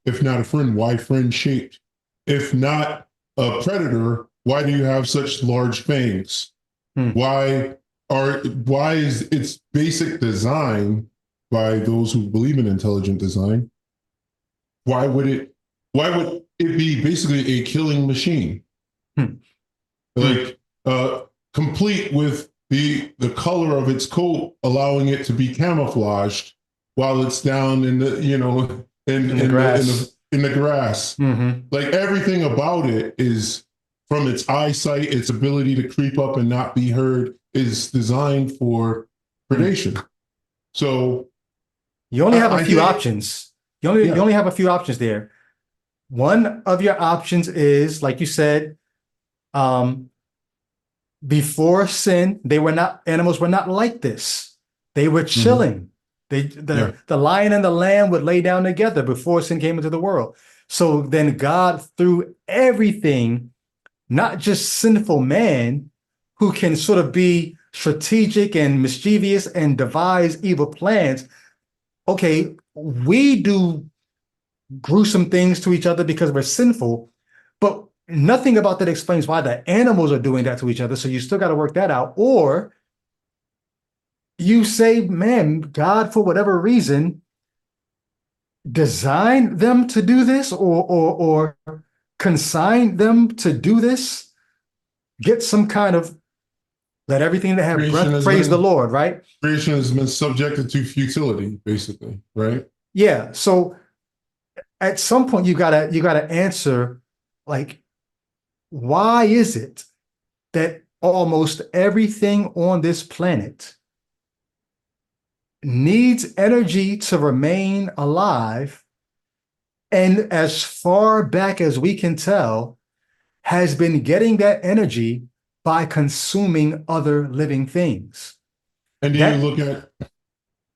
if not a friend, why friend shaped? If not a predator, why do you have such large fangs? Why is its basic design, by those who believe in intelligent design, why would it be basically a killing machine? Like complete with the color of its coat, allowing it to be camouflaged while it's down in the, you know, in the grass. Like everything about it is, from its eyesight, its ability to creep up and not be heard, is designed for predation. So you only have a few options. You only have a few options there. One of your options is, like you said, before sin, animals were not like this. They were chilling. The lion and the lamb would lay down together before sin came into the world. So then God threw everything, not just sinful man, who can sort of be strategic and mischievous and devise evil plans. Okay, we do gruesome things to each other because we're sinful, but nothing about that explains why the animals are doing that to each other. So you still got to work that out. Or you say, man, God, for whatever reason, designed them to do this, or consigned them to do this. Get some kind of, let everything that have breath praise the Lord, right? Creation has been subjected to futility, basically, right? Yeah. So at some point you gotta answer, like, why is it that almost everything on this planet needs energy to remain alive, and as far back as we can tell, has been getting that energy by consuming other living things? And you look at,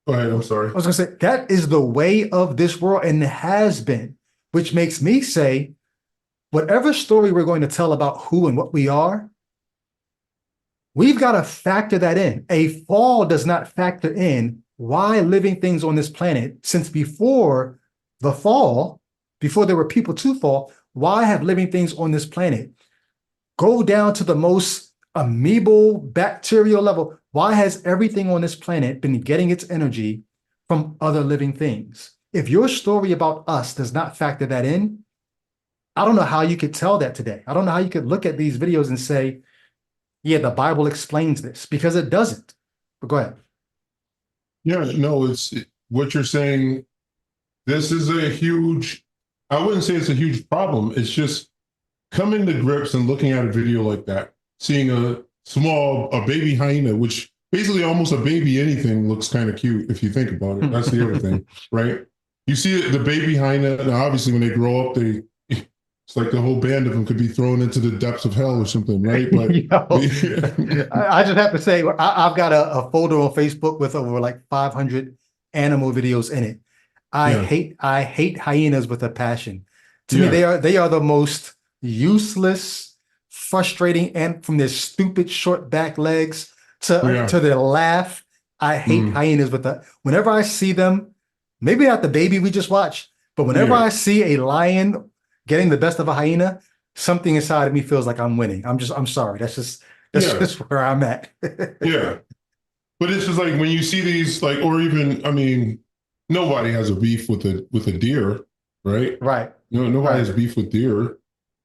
go ahead, I'm sorry. I was gonna say, that is the way of this world, and has been, which makes me say, whatever story we're going to tell about who and what we are, we've got to factor that in. A fall does not factor in why living things on this planet, since before the fall, before there were people to fall, why have living things on this planet go down to the most amoebal bacterial level? Why has everything on this planet been getting its energy from other living things? If your story about us does not factor that in, I don't know how you could tell that today. I don't know how you could look at these videos and say, yeah, the Bible explains this, because it doesn't. But go ahead. Yeah, no, it's what you're saying. This is a huge, I wouldn't say it's a huge problem. It's just coming to grips and looking at a video like that, seeing a baby hyena, which basically almost a baby anything looks kind of cute if you think about it. That's the other thing, right? You see the baby hyena, and obviously when they grow up, it's like the whole band of them could be thrown into the depths of hell or something, right? But I just have to say, I've got a folder on Facebook with over like 500 animal videos in it. I hate hyenas with a passion. To me, they are the most useless, frustrating, and from their stupid short back legs to their laugh. I hate hyenas with a. Whenever I see them, maybe not the baby we just watched, but whenever I see a lion getting the best of a hyena, something inside of me feels like I'm winning. I'm sorry. That's just where I'm at. Yeah. But it's just like when you see these, like, or even, I mean, nobody has a beef with a deer, right? Right. Nobody has beef with deer.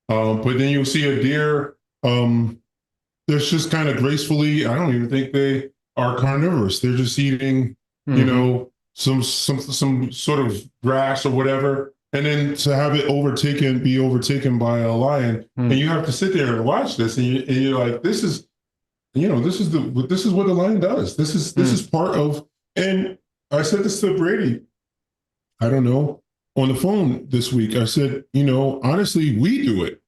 But then you'll see a deer that's just kind of gracefully. I don't even think they are carnivorous. They're just eating, Mm-hmm. you know, some sort of grass or whatever, and then to have it be overtaken by a lion, and you have to sit there and watch this, and you're like, this is what the lion does. This is part of. And I said this to Brady, I don't know, on the phone this week. I said, honestly, we do it.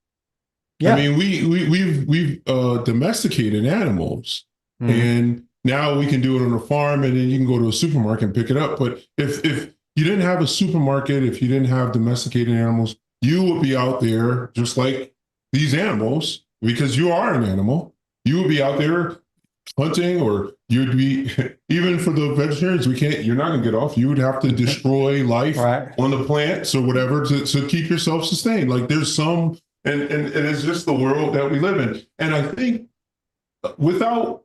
Yeah. I mean, we've domesticated animals, and now we can do it on a farm, and then you can go to a supermarket and pick it up. But if you didn't have a supermarket, if you didn't have domesticated animals, you would be out there just like these animals, because you are an animal. You would be out there hunting, or you'd be, even for the vegetarians, you're not going to get off. You would have to destroy life on the plants or whatever to keep yourself sustained. Like there's some, and it's just the world that we live in. And I think without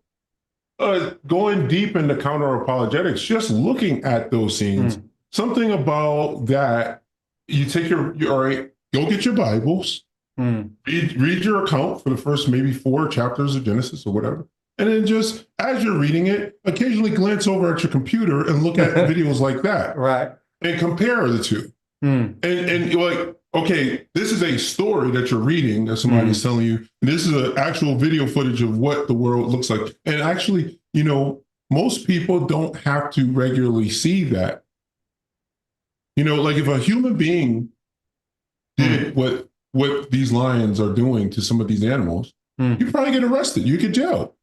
going deep into counter apologetics, just looking at those scenes, something about that, you take all right, go get your Bibles, read your account for the first maybe 4 chapters of Genesis or whatever. And then just as you're reading it, occasionally glance over at your computer and look at videos like that. Right. And compare the two. And you're like, okay, this is a story that you're reading that somebody's telling you. And this is an actual video footage of what the world looks like. And actually, most people don't have to regularly see that. Like if a human being did what these lions are doing to some of these animals, you probably get arrested. You get jailed.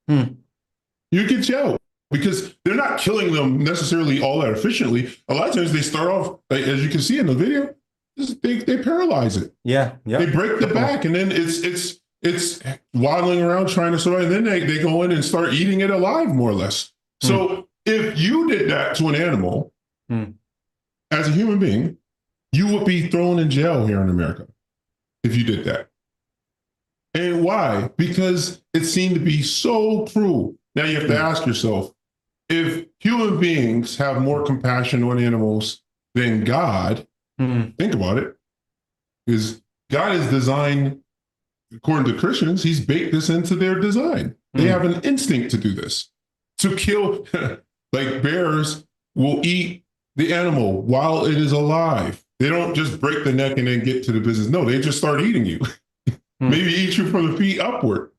You get jailed because they're not killing them necessarily all that efficiently. A lot of times they start off, as you can see in the video, they paralyze it. Yeah. They break the back, and then it's waddling around trying to survive. And then they go in and start eating it alive, more or less. So if you did that to an animal as a human being, you would be thrown in jail here in America if you did that. And why? Because it seemed to be so cruel. Now you have to ask yourself, if human beings have more compassion on animals than God, think about it, because God is designed, according to Christians, he's baked this into their design. They have an instinct to do this, to kill, like bears will eat the animal while it is alive. They don't just break the neck and then get to the business. No, they just start eating you. Maybe eat you from the feet upward.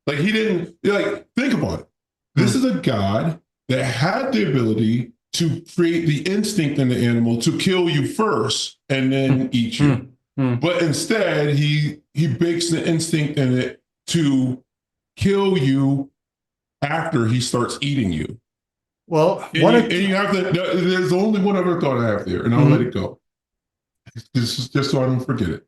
Like think about it. This is a God that had the ability to create the instinct in the animal to kill you first and then eat you. But instead, he bakes the instinct in it to kill you after he starts eating you. Well, you have to, there's only one other thought I have there, and I'll let it go. Just so I don't forget it.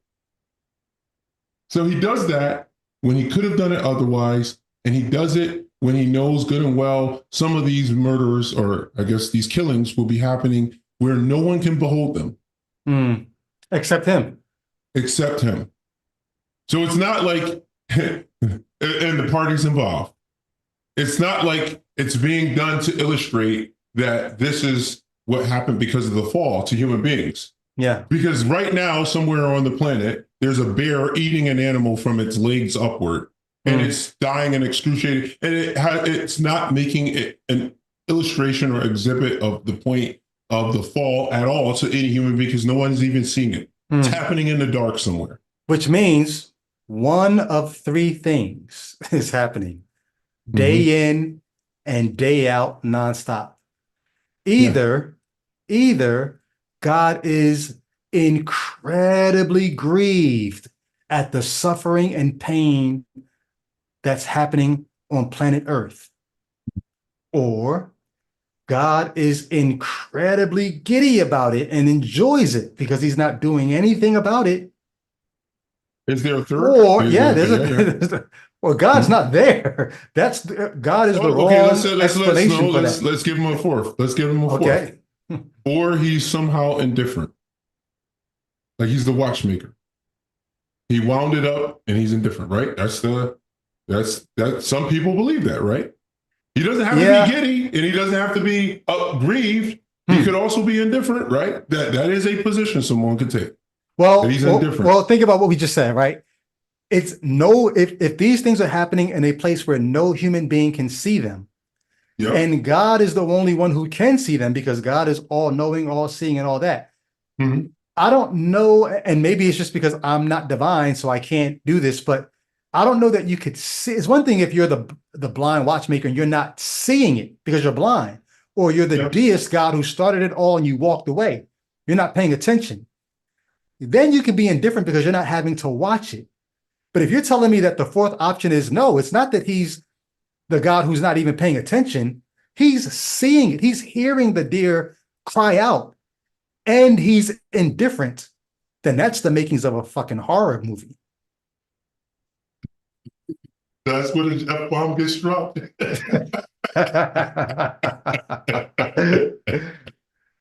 So he does that when he could have done it otherwise, and he does it when he knows good and well some of these murders, or I guess these killings, will be happening where no one can behold them. Except him. Except him. So it's not like, and the parties involved, it's not like it's being done to illustrate that this is what happened because of the fall to human beings. Yeah. Because right now, somewhere on the planet, there's a bear eating an animal from its legs upward, and it's dying and excruciating. And it's not making it an illustration or exhibit of the point of the fall at all to any human being, because no one's even seeing it. It's happening in the dark somewhere. Which means one of 3 things is happening day in and day out, nonstop. Either God is incredibly grieved at the suffering and pain that's happening on planet Earth, or God is incredibly giddy about it and enjoys it because he's not doing anything about it. Is there a third? Or well, God's not there. God is the wrong explanation for that. Let's give him a fourth. Okay. Or he's somehow indifferent. Like he's the watchmaker. He wound it up and he's indifferent, right? That's some people believe that, right? He doesn't have to be giddy, and he doesn't have to be grieved. He could also be indifferent, right? That is a position someone could take. Well, he's indifferent. Well, think about what we just said, right? if these things are happening in a place where no human being can see them, Yep. and God is the only one who can see them because God is all knowing, all seeing, and all that. Mhm. I don't know, and maybe it's just because I'm not divine, so I can't do this, but I don't know that you could see. It's one thing if you're the blind watchmaker and you're not seeing it because you're blind, or you're the Yep. deist God who started it all and you walked away. You're not paying attention. Then you can be indifferent because you're not having to watch it. But if you're telling me that the fourth option is no, it's not that he's the God who's not even paying attention. He's seeing it. He's hearing the deer cry out and he's indifferent. Then that's the makings of a fucking horror movie. That's when the F-bomb gets dropped.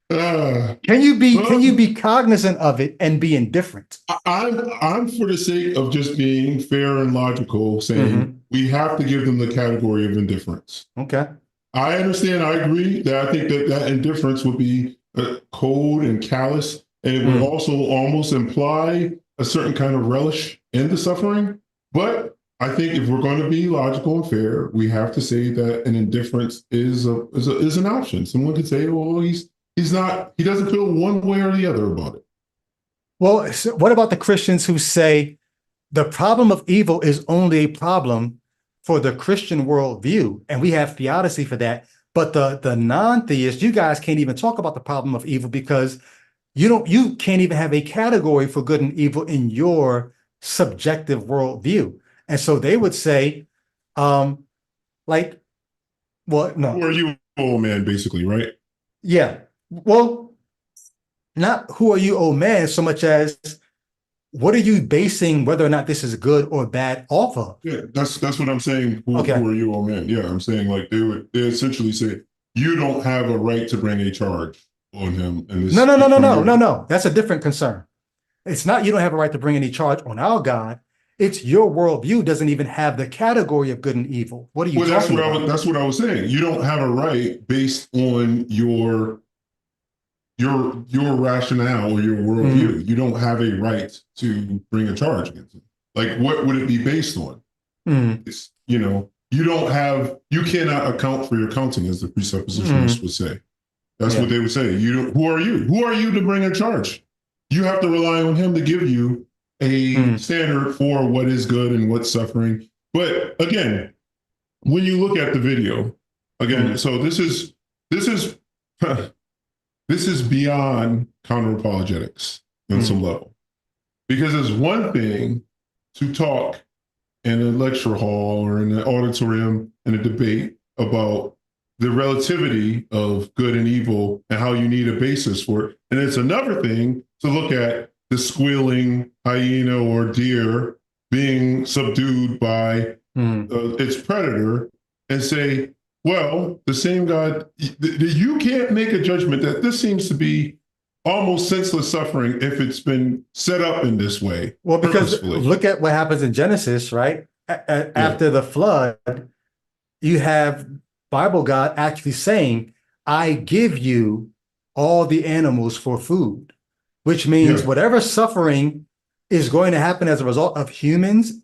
Can you be cognizant of it and be indifferent? I'm for the sake of just being fair and logical, saying we have to give them the category of indifference. Okay. I understand. I agree that I think that indifference would be cold and callous, and it would also almost imply a certain kind of relish in the suffering. But I think if we're going to be logical and fair, we have to say that an indifference is an option. Someone could say, "Well, he doesn't feel one way or the other about it." Well, so what about the Christians who say the problem of evil is only a problem for the Christian worldview, and we have theodicy for that? But the non-theists, you guys can't even talk about the problem of evil because you can't even have a category for good and evil in your subjective worldview. And so they would say, no. Who are you, old man, basically, right? Yeah. Well, not who are you, old man, so much as what are you basing whether or not this is good or bad off of? Yeah, that's what I'm saying. Who are you, old man? Yeah, I'm saying like they essentially say you don't have a right to bring a charge on him. And No. That's a different concern. It's not you don't have a right to bring any charge on our God. It's your worldview doesn't even have the category of good and evil. What are you talking about? That's what I was saying. You don't have a right based on your rationale or your worldview. You don't have a right to bring a charge against him. Like, what would it be based on? It's, you cannot account for your counting, as the presuppositionists would say. That's what they would say. Who are you? Who are you to bring a charge? You have to rely on him to give you a standard for what is good and what's suffering. But again, when you look at the video, so this is beyond counter-apologetics on some level. Because it's one thing to talk in a lecture hall or in an auditorium in a debate about the relativity of good and evil and how you need a basis for it. And it's another thing to look at the squealing hyena or deer being subdued by its predator and say, well, the same God, you can't make a judgment that this seems to be almost senseless suffering if it's been set up in this way. Well, because look at what happens in Genesis, right? After the flood, you have Bible God actually saying, I give you all the animals for food, which means whatever suffering is going to happen as a result of human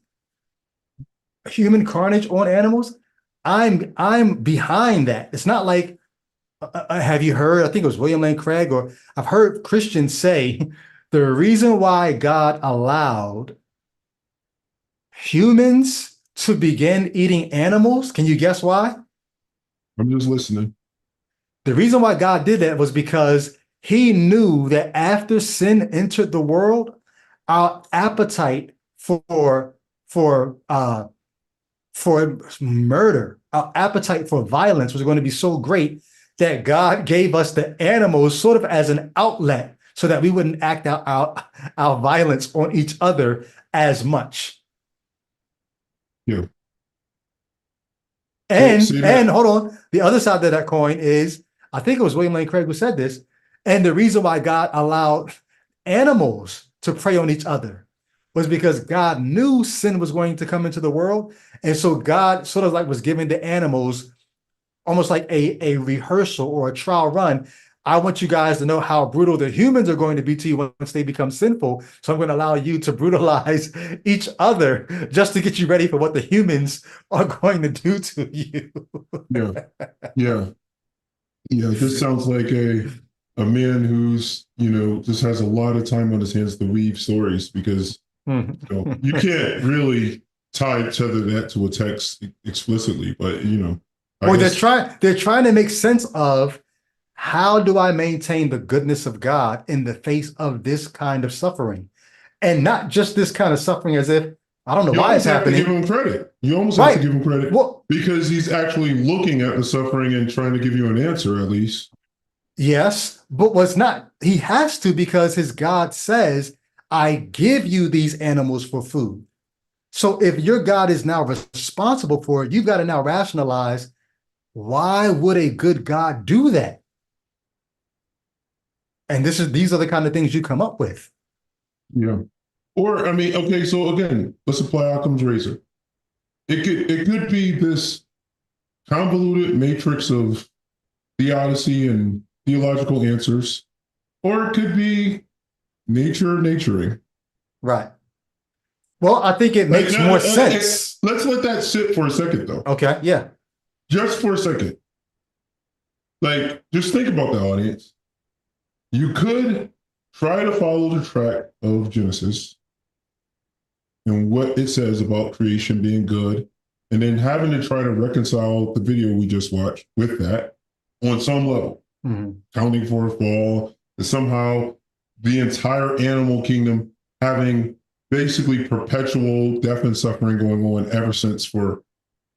carnage on animals, I'm behind that. It's not like, have you heard, I think it was William Lane Craig, or I've heard Christians say the reason why God allowed humans to begin eating animals, can you guess why? I'm just listening. The reason why God did that was because he knew that after sin entered the world, our appetite for murder, our appetite for violence was going to be so great that God gave us the animals sort of as an outlet so that we wouldn't act out our violence on each other as much. Yeah. And hold on, the other side of that coin is, I think it was William Lane Craig who said this, and the reason why God allowed animals to prey on each other was because God knew sin was going to come into the world. And so God sort of like was giving the animals almost like a rehearsal or a trial run. I want you guys to know how brutal the humans are going to be to you once they become sinful. So I'm going to allow you to brutalize each other just to get you ready for what the humans are going to do to you. Yeah. This sounds like a man who's, just has a lot of time on his hands to weave stories, because you can't really tether that to a text explicitly, but or they're trying to make sense of, how do I maintain the goodness of God in the face of this kind of suffering? And not just this kind of suffering as if, I don't know why it's happening. You almost have to give him credit. You almost have to give him credit, because he's actually looking at the suffering and trying to give you an answer, at least. Yes, but what's not, he has to, because his God says, I give you these animals for food. So if your God is now responsible for it, you've got to now rationalize, why would a good God do that? And these are the kind of things you come up with. Yeah. Or, okay, so again, let's apply Occam's razor. It could be this convoluted matrix of theodicy and theological answers, or it could be naturing. Right. Well, I think it makes more sense. Let's let that sit for a second, though. Okay, yeah. Just for a second. Just think about the audience. You could try to follow the track of Genesis and what it says about creation being good, and then having to try to reconcile the video we just watched with that on some level, counting for a fall, and somehow the entire animal kingdom having basically perpetual death and suffering going on ever since, for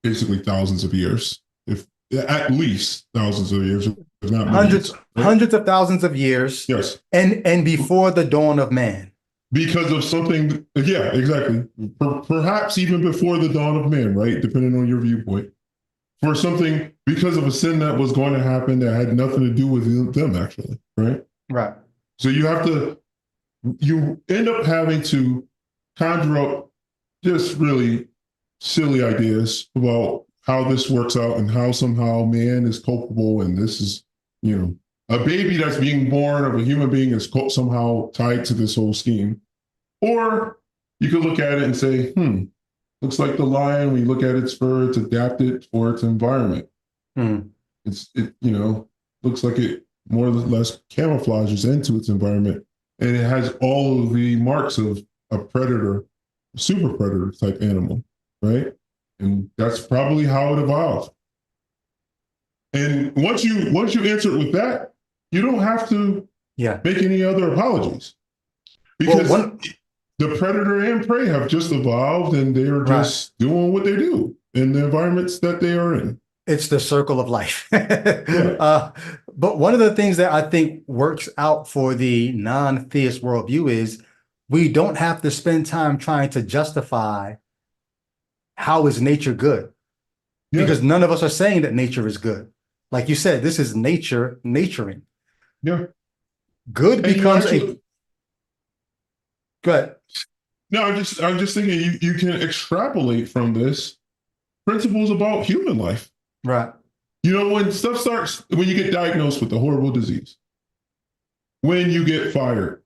basically thousands of years, if at least thousands of years, if not millions, hundreds of thousands of years. Yes. And before the dawn of man. Because of something, yeah, exactly. Perhaps even before the dawn of man, right? Depending on your viewpoint. For something, because of a sin that was going to happen that had nothing to do with them, actually, right? Right. So you end up having to conjure up just really silly ideas about how this works out and how somehow man is culpable, and this is, a baby that's being born of a human being is somehow tied to this whole scheme. Or you could look at it and say, looks like the lion, when you look at its fur, it's adapted for its environment. It looks like it more or less camouflages into its environment, and it has all of the marks of a predator, super predator type animal, right? And that's probably how it evolved. And once you answer it with that, you don't have to make any other apologies, because the predator and prey have just evolved, and they are just doing what they do in the environments that they are in. It's the circle of life. But one of the things that I think works out for the non-theist worldview is we don't have to spend time trying to justify how is nature good, because none of us are saying that nature is good. Like you said, this is nature naturing. Yeah. Good becomes a... Go ahead. No, I'm just thinking you can extrapolate from this principles about human life. Right. When you get diagnosed with a horrible disease, when you get fired,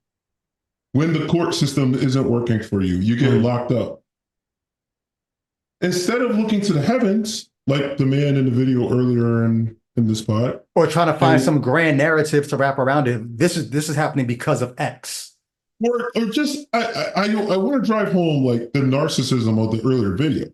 when the court system isn't working for you, you get locked up. Instead of looking to the heavens, like the man in the video earlier in this pod, or trying to find some grand narrative to wrap around it, this is happening because of X. Or just I want to drive home like the narcissism of the earlier video,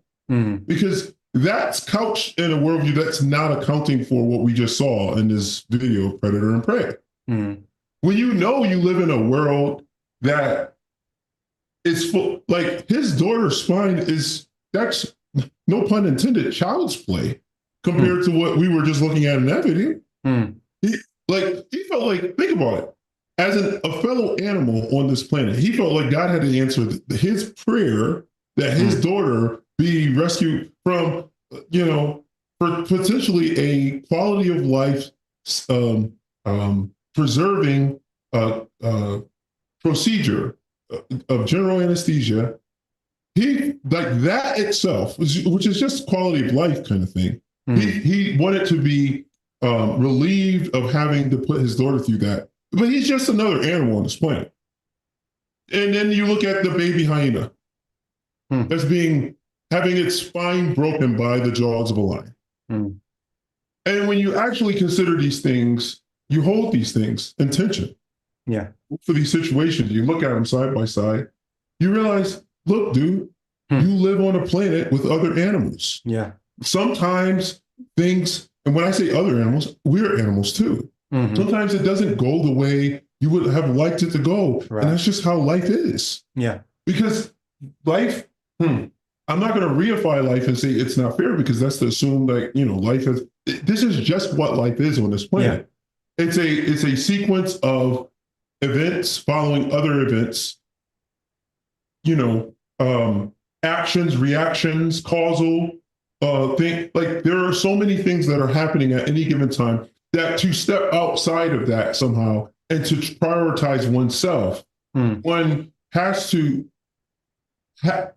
because that's couched in a worldview that's not accounting for what we just saw in this video of predator and prey. When you live in a world that is full, like his daughter's spine that's no pun intended, child's play compared to what we were just looking at in that video. He felt like, think about it, as a fellow animal on this planet, he felt like God had to answer his prayer that his daughter be rescued from, for potentially a quality of life preserving procedure of general anesthesia. He, like that itself, which is just quality of life kind of thing. He wanted to be relieved of having to put his daughter through that. But he's just another animal on this planet. And then you look at the baby hyena that's having its spine broken by the jaws of a lion. And when you actually consider these things, you hold these things in tension. Yeah. For these situations, you look at them side by side, you realize, look, dude, you live on a planet with other animals. Yeah. Sometimes things, and when I say other animals, we're animals too. Sometimes it doesn't go the way you would have liked it to go. Right. And that's just how life is. Yeah. Because life, I'm not going to reify life and say it's not fair, because that's to assume that, life is, this is just what life is on this planet. Yeah. It's a sequence of events following other events, actions, reactions, causal thing. Like, there are so many things that are happening at any given time that to step outside of that somehow and to prioritize oneself, one has to,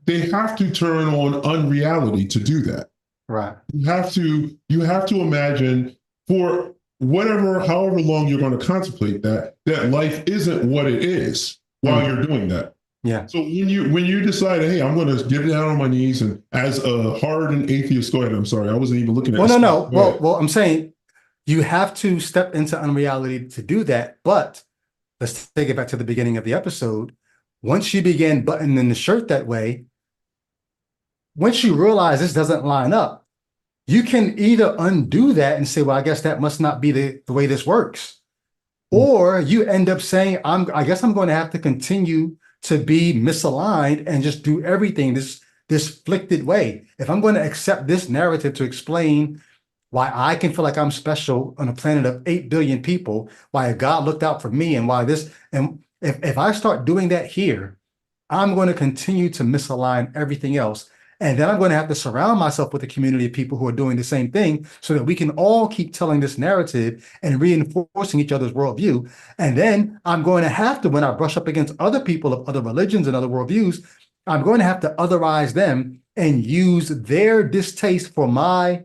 they have to turn on unreality to do that. Right. You have to imagine, for however long you're going to contemplate that life isn't what it is while you're doing that. Yeah. So when you decide, hey, I'm going to get down on my knees, and as a hardened atheist, go ahead. I'm sorry, I wasn't even looking at. Well, no. Well, I'm saying you have to step into unreality to do that. But let's take it back to the beginning of the episode. Once you began buttoning the shirt that way, once you realize this doesn't line up, you can either undo that and say, well, I guess that must not be the way this works. Or you end up saying, I guess I'm going to have to continue to be misaligned and just do everything this flicked way. If I'm going to accept this narrative to explain why I can feel like I'm special on a planet of 8 billion people, why God looked out for me, and why this, and if I start doing that here, I'm going to continue to misalign everything else. And then I'm going to have to surround myself with a community of people who are doing the same thing, so that we can all keep telling this narrative and reinforcing each other's worldview. And then I'm going to have to, when I brush up against other people of other religions and other worldviews, I'm going to have to otherize them and use their distaste for my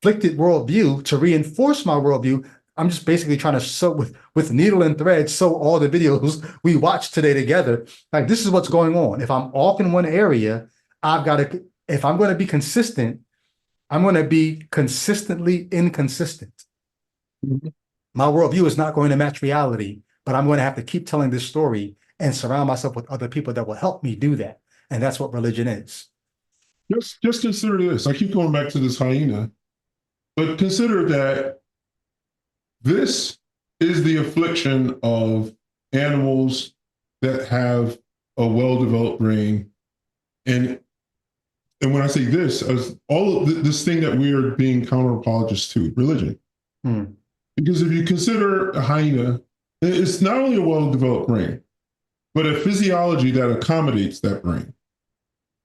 afflicted worldview to reinforce my worldview. I'm just basically trying to sew with needle and thread, sew all the videos we watched today together. Like, this is what's going on. If I'm off in one area, I've got to, if I'm going to be consistent, I'm going to be consistently inconsistent. My worldview is not going to match reality, but I'm going to have to keep telling this story and surround myself with other people that will help me do that. And that's what religion is. Just consider this. I keep going back to this hyena, but consider that this is the affliction of animals that have a well-developed brain. And when I say this, as all of this thing that we are being counter-apologists to, religion. Because if you consider a hyena, it's not only a well-developed brain, but a physiology that accommodates that brain.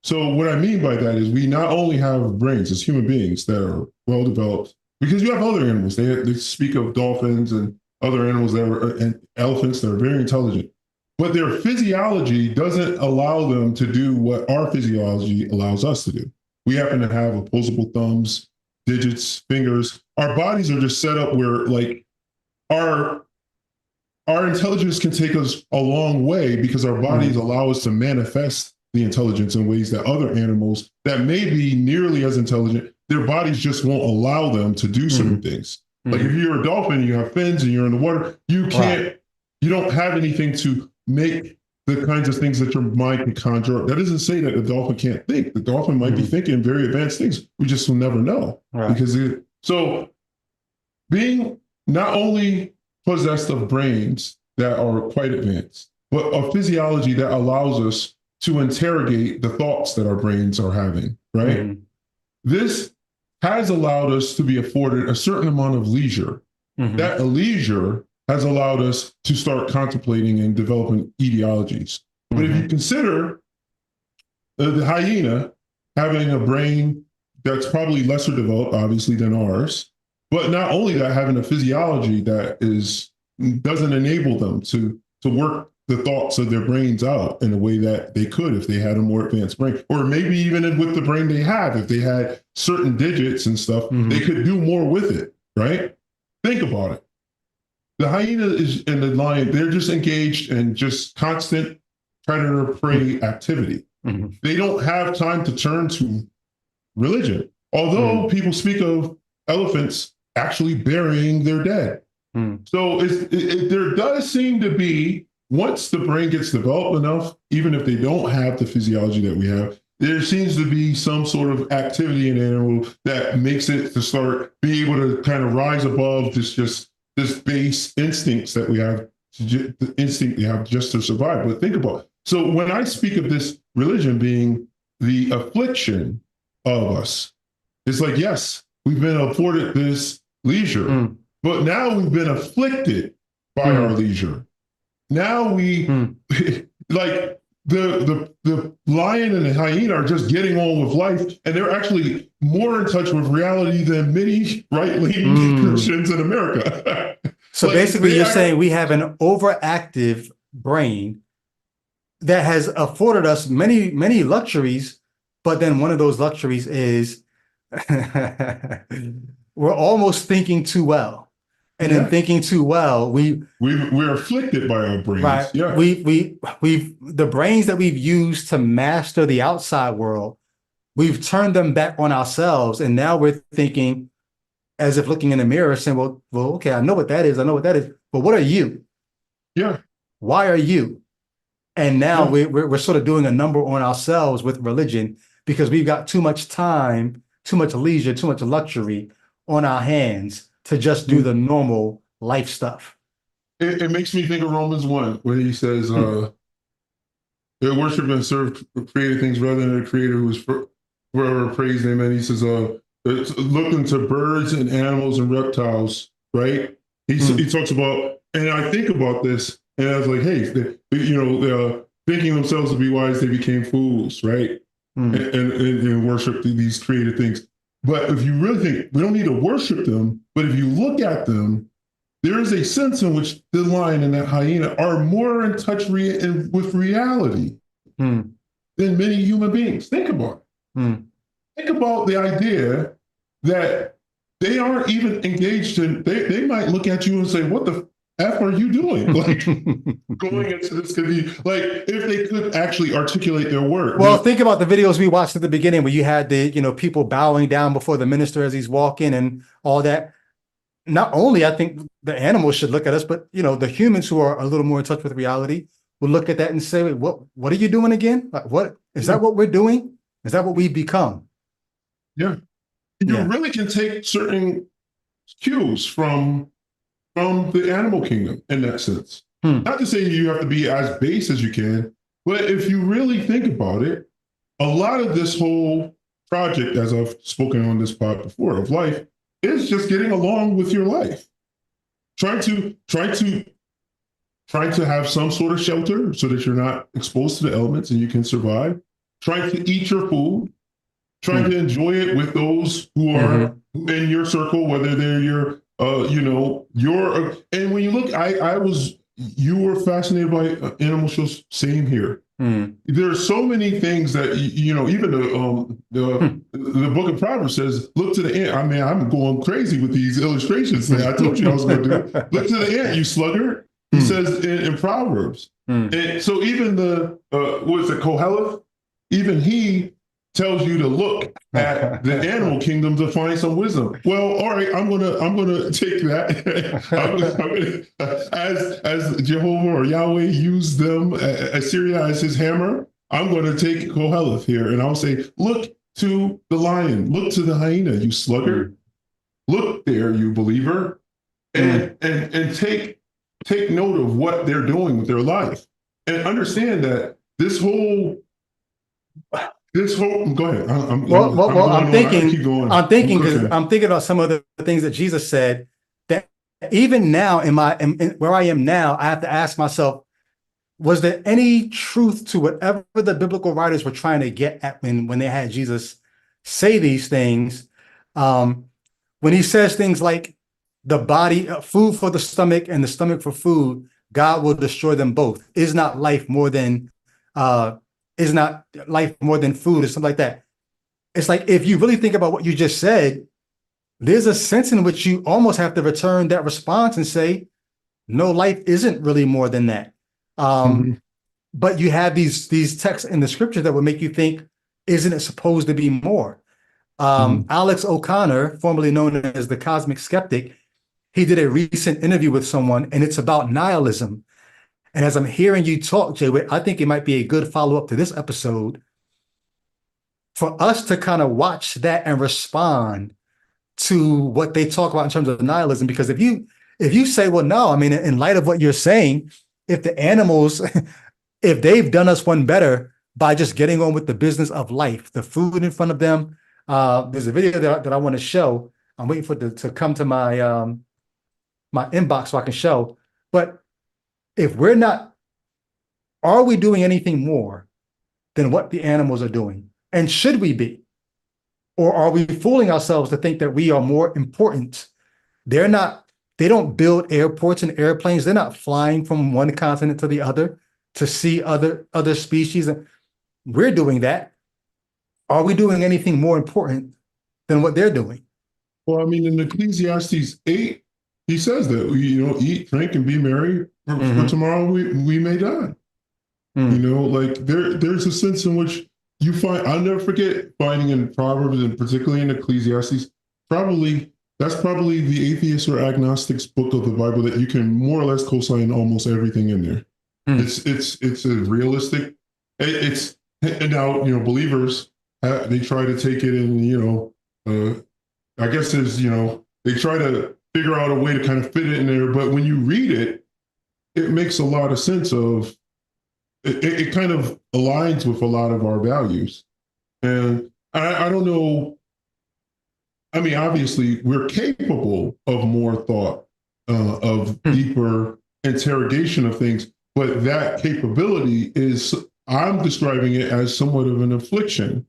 So what I mean by that is, we not only have brains as human beings that are well-developed, because you have other animals. They speak of dolphins and other animals and elephants that are very intelligent. But their physiology doesn't allow them to do what our physiology allows us to do. We happen to have opposable thumbs, digits, fingers. Our bodies are just set up where, like, our intelligence can take us a long way, because our bodies allow us to manifest the intelligence in ways that other animals that may be nearly as intelligent, their bodies just won't allow them to do certain things. Like, if you're a dolphin, you have fins and you're in the water, you can't, you don't have anything to make the kinds of things that your mind can conjure up. That doesn't say that the dolphin can't think. The dolphin might be thinking very advanced things. We just will never know. Because so being not only possessed of brains that are quite advanced, but a physiology that allows us to interrogate the thoughts that our brains are having, right? This has allowed us to be afforded a certain amount of leisure. That leisure has allowed us to start contemplating and developing ideologies. But if you consider the hyena having a brain that's probably lesser developed, obviously, than ours, but not only that, having a physiology that doesn't enable them to work the thoughts of their brains out in a way that they could if they had a more advanced brain, or maybe even with the brain they have, if they had certain digits and stuff, they could do more with it, right? think about it. The hyena and the lion, they're just engaged in just constant predator-prey activity. Mm-hmm. They don't have time to turn to religion. Although people speak of elephants actually burying their dead. So there does seem to be, once the brain gets developed enough, even if they don't have the physiology that we have, there seems to be some sort of activity in the animal that makes it to start be able to kind of rise above this base instincts that we have, the instinct we have just to survive. But think about it. So when I speak of this religion being the affliction of us, it's like, yes, we've been afforded this leisure, but now we've been afflicted by our leisure. Now we, like the lion and the hyena are just getting on with life, and they're actually more in touch with reality than many right-leaning Christians in America. So basically, you're saying we have an overactive brain that has afforded us many, many luxuries, but then one of those luxuries is we're almost thinking too well. And in thinking too well, we're afflicted by our brains. Right. Yeah. We've the brains that we've used to master the outside world, we've turned them back on ourselves. And now we're thinking as if looking in the mirror saying, well, okay, I know what that is. But what are you? Yeah. Why are you? And now we're sort of doing a number on ourselves with religion because we've got too much time, too much leisure, too much luxury on our hands to just do the normal life stuff. It makes me think of Romans 1, where he says, they worship and serve created things rather than the creator who is forever praised him. And he says, look into birds and animals and reptiles, right? He talks about, and I think about this, and I was like, hey, thinking themselves to be wise, they became fools, right? And worship these created things. But if you really think, we don't need to worship them, but if you look at them, there is a sense in which the lion and that hyena are more in touch with reality than many human beings. Think about it. Think about the idea that they aren't even engaged in, they might look at you and say, what the F are you doing? Like going into this could be like if they could actually articulate their work. Well, think about the videos we watched at the beginning where you had the, people bowing down before the minister as he's walking and all that. Not only I think the animals should look at us, but the humans who are a little more in touch with reality will look at that and say, wait, what are you doing again? Like, what is that what we're doing? Is that what we've become? Yeah. You really can take certain cues from the animal kingdom in that sense. Not to say you have to be as base as you can, but if you really think about it, a lot of this whole project, as I've spoken on this pod before, of life, is just getting along with your life. Trying to have some sort of shelter so that you're not exposed to the elements and you can survive. Trying to eat your food. Trying to enjoy it with those who are in your circle, whether they're your and when you look, you were fascinated by animal shows. Same here. There's so many things that even the book of Proverbs says, look to the ant. I mean, I'm going crazy with these illustrations that I told you I was going to do. Look to the ant, you sluggard. He says in Proverbs. And so even Koheleth, even he tells you to look at the animal kingdom to find some wisdom. Well, all right, I'm gonna take that. As Jehovah or Yahweh used them, Assyria as his hammer, I'm gonna take Koheleth here, and I'll say, look to the lion, look to the hyena, you sluggard. Look there, you believer, and take note of what they're doing with their life, and understand that this whole. Go ahead. I'm thinking about some of the things that Jesus said that even now where I am now, I have to ask myself, was there any truth to whatever the biblical writers were trying to get at when they had Jesus say these things? When he says things like the body, food for the stomach and the stomach for food, God will destroy them both. Is not life more than food or something like that? It's like, if you really think about what you just said, there's a sense in which you almost have to return that response and say, no, life isn't really more than that. But you have these texts in the scripture that would make you think, isn't it supposed to be more? Alex O'Connor, formerly known as the Cosmic Skeptic, he did a recent interview with someone, and it's about nihilism. And as I'm hearing you talk, Jay, I think it might be a good follow-up to this episode for us to kind of watch that and respond to what they talk about in terms of nihilism. Because if you say, well, no, I mean, in light of what you're saying, if the animals, if they've done us one better by just getting on with the business of life, the food in front of them, there's a video that I want to show. I'm waiting for it to come to my my inbox so I can show. But if we're not, are we doing anything more than what the animals are doing? And should we be? Or are we fooling ourselves to think that we are more important? They don't build airports and airplanes. They're not flying from one continent to the other to see other species. We're doing that. Are we doing anything more important than what they're doing? Well, I mean, in Ecclesiastes 8, he says that, eat, drink, and be merry, for tomorrow we may die. Like there's a sense in which you find, I'll never forget finding in Proverbs, and particularly in Ecclesiastes, that's probably the atheist or agnostic's book of the Bible that you can more or less co-sign almost everything in there. It's a realistic, and now, believers, they try to take it and, I guess there's, they try to figure out a way to kind of fit it in there. But when you read it, it makes a lot of sense of, it kind of aligns with a lot of our values. And I don't know, I mean, obviously we're capable of more thought, of deeper interrogation of things, but that capability is, I'm describing it as somewhat of an affliction,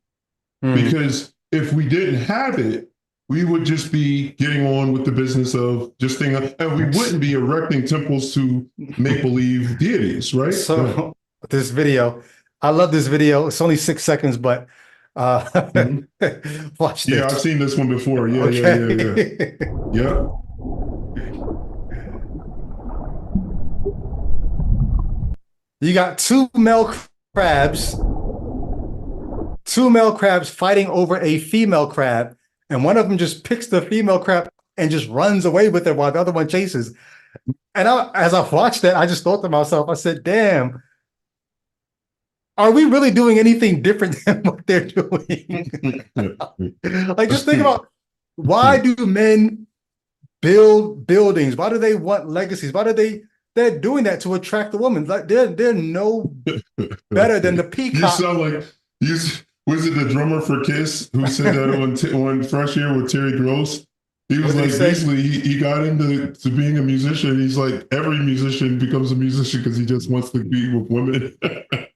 because if we didn't have it, we would just be getting on with the business of just things, and we wouldn't be erecting temples to make-believe deities, right? So this video, I love this video. It's only 6 seconds, but watch this. Yeah, I've seen this one before. Yeah. Yeah. You got two male crabs fighting over a female crab, and one of them just picks the female crab and just runs away with it while the other one chases. And as I watched that, I just thought to myself, I said, damn, are we really doing anything different than what they're doing? Like, just think about, why do men build buildings? Why do they want legacies? They're doing that to attract the woman. Like, they're no better than the peacock. You sound like, was it the drummer for Kiss who said that on Fresh Air with Terry Gross? He was like, basically, he got into being a musician. He's like, every musician becomes a musician because he just wants to be with women.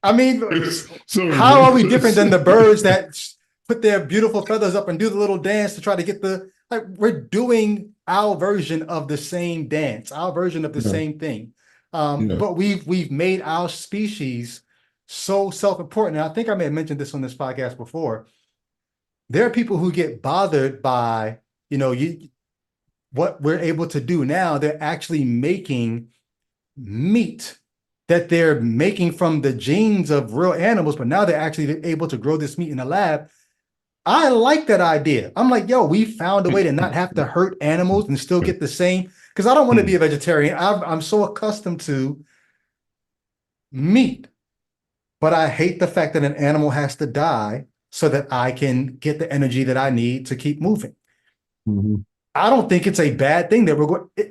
I mean, so how are we different than the birds that put their beautiful feathers up and do the little dance to try to get we're doing our version of the same dance, our version of the same thing. But we've made our species so self-important. And I think I may have mentioned this on this podcast before. There are people who get bothered by, what we're able to do now. They're actually making meat that they're making from the genes of real animals, but now they're actually able to grow this meat in a lab. I like that idea. I'm like, yo, we found a way to not have to hurt animals and still get the same, because I don't want to be a vegetarian. I'm so accustomed to meat, but I hate the fact that an animal has to die so that I can get the energy that I need to keep moving. I don't think it's a bad thing that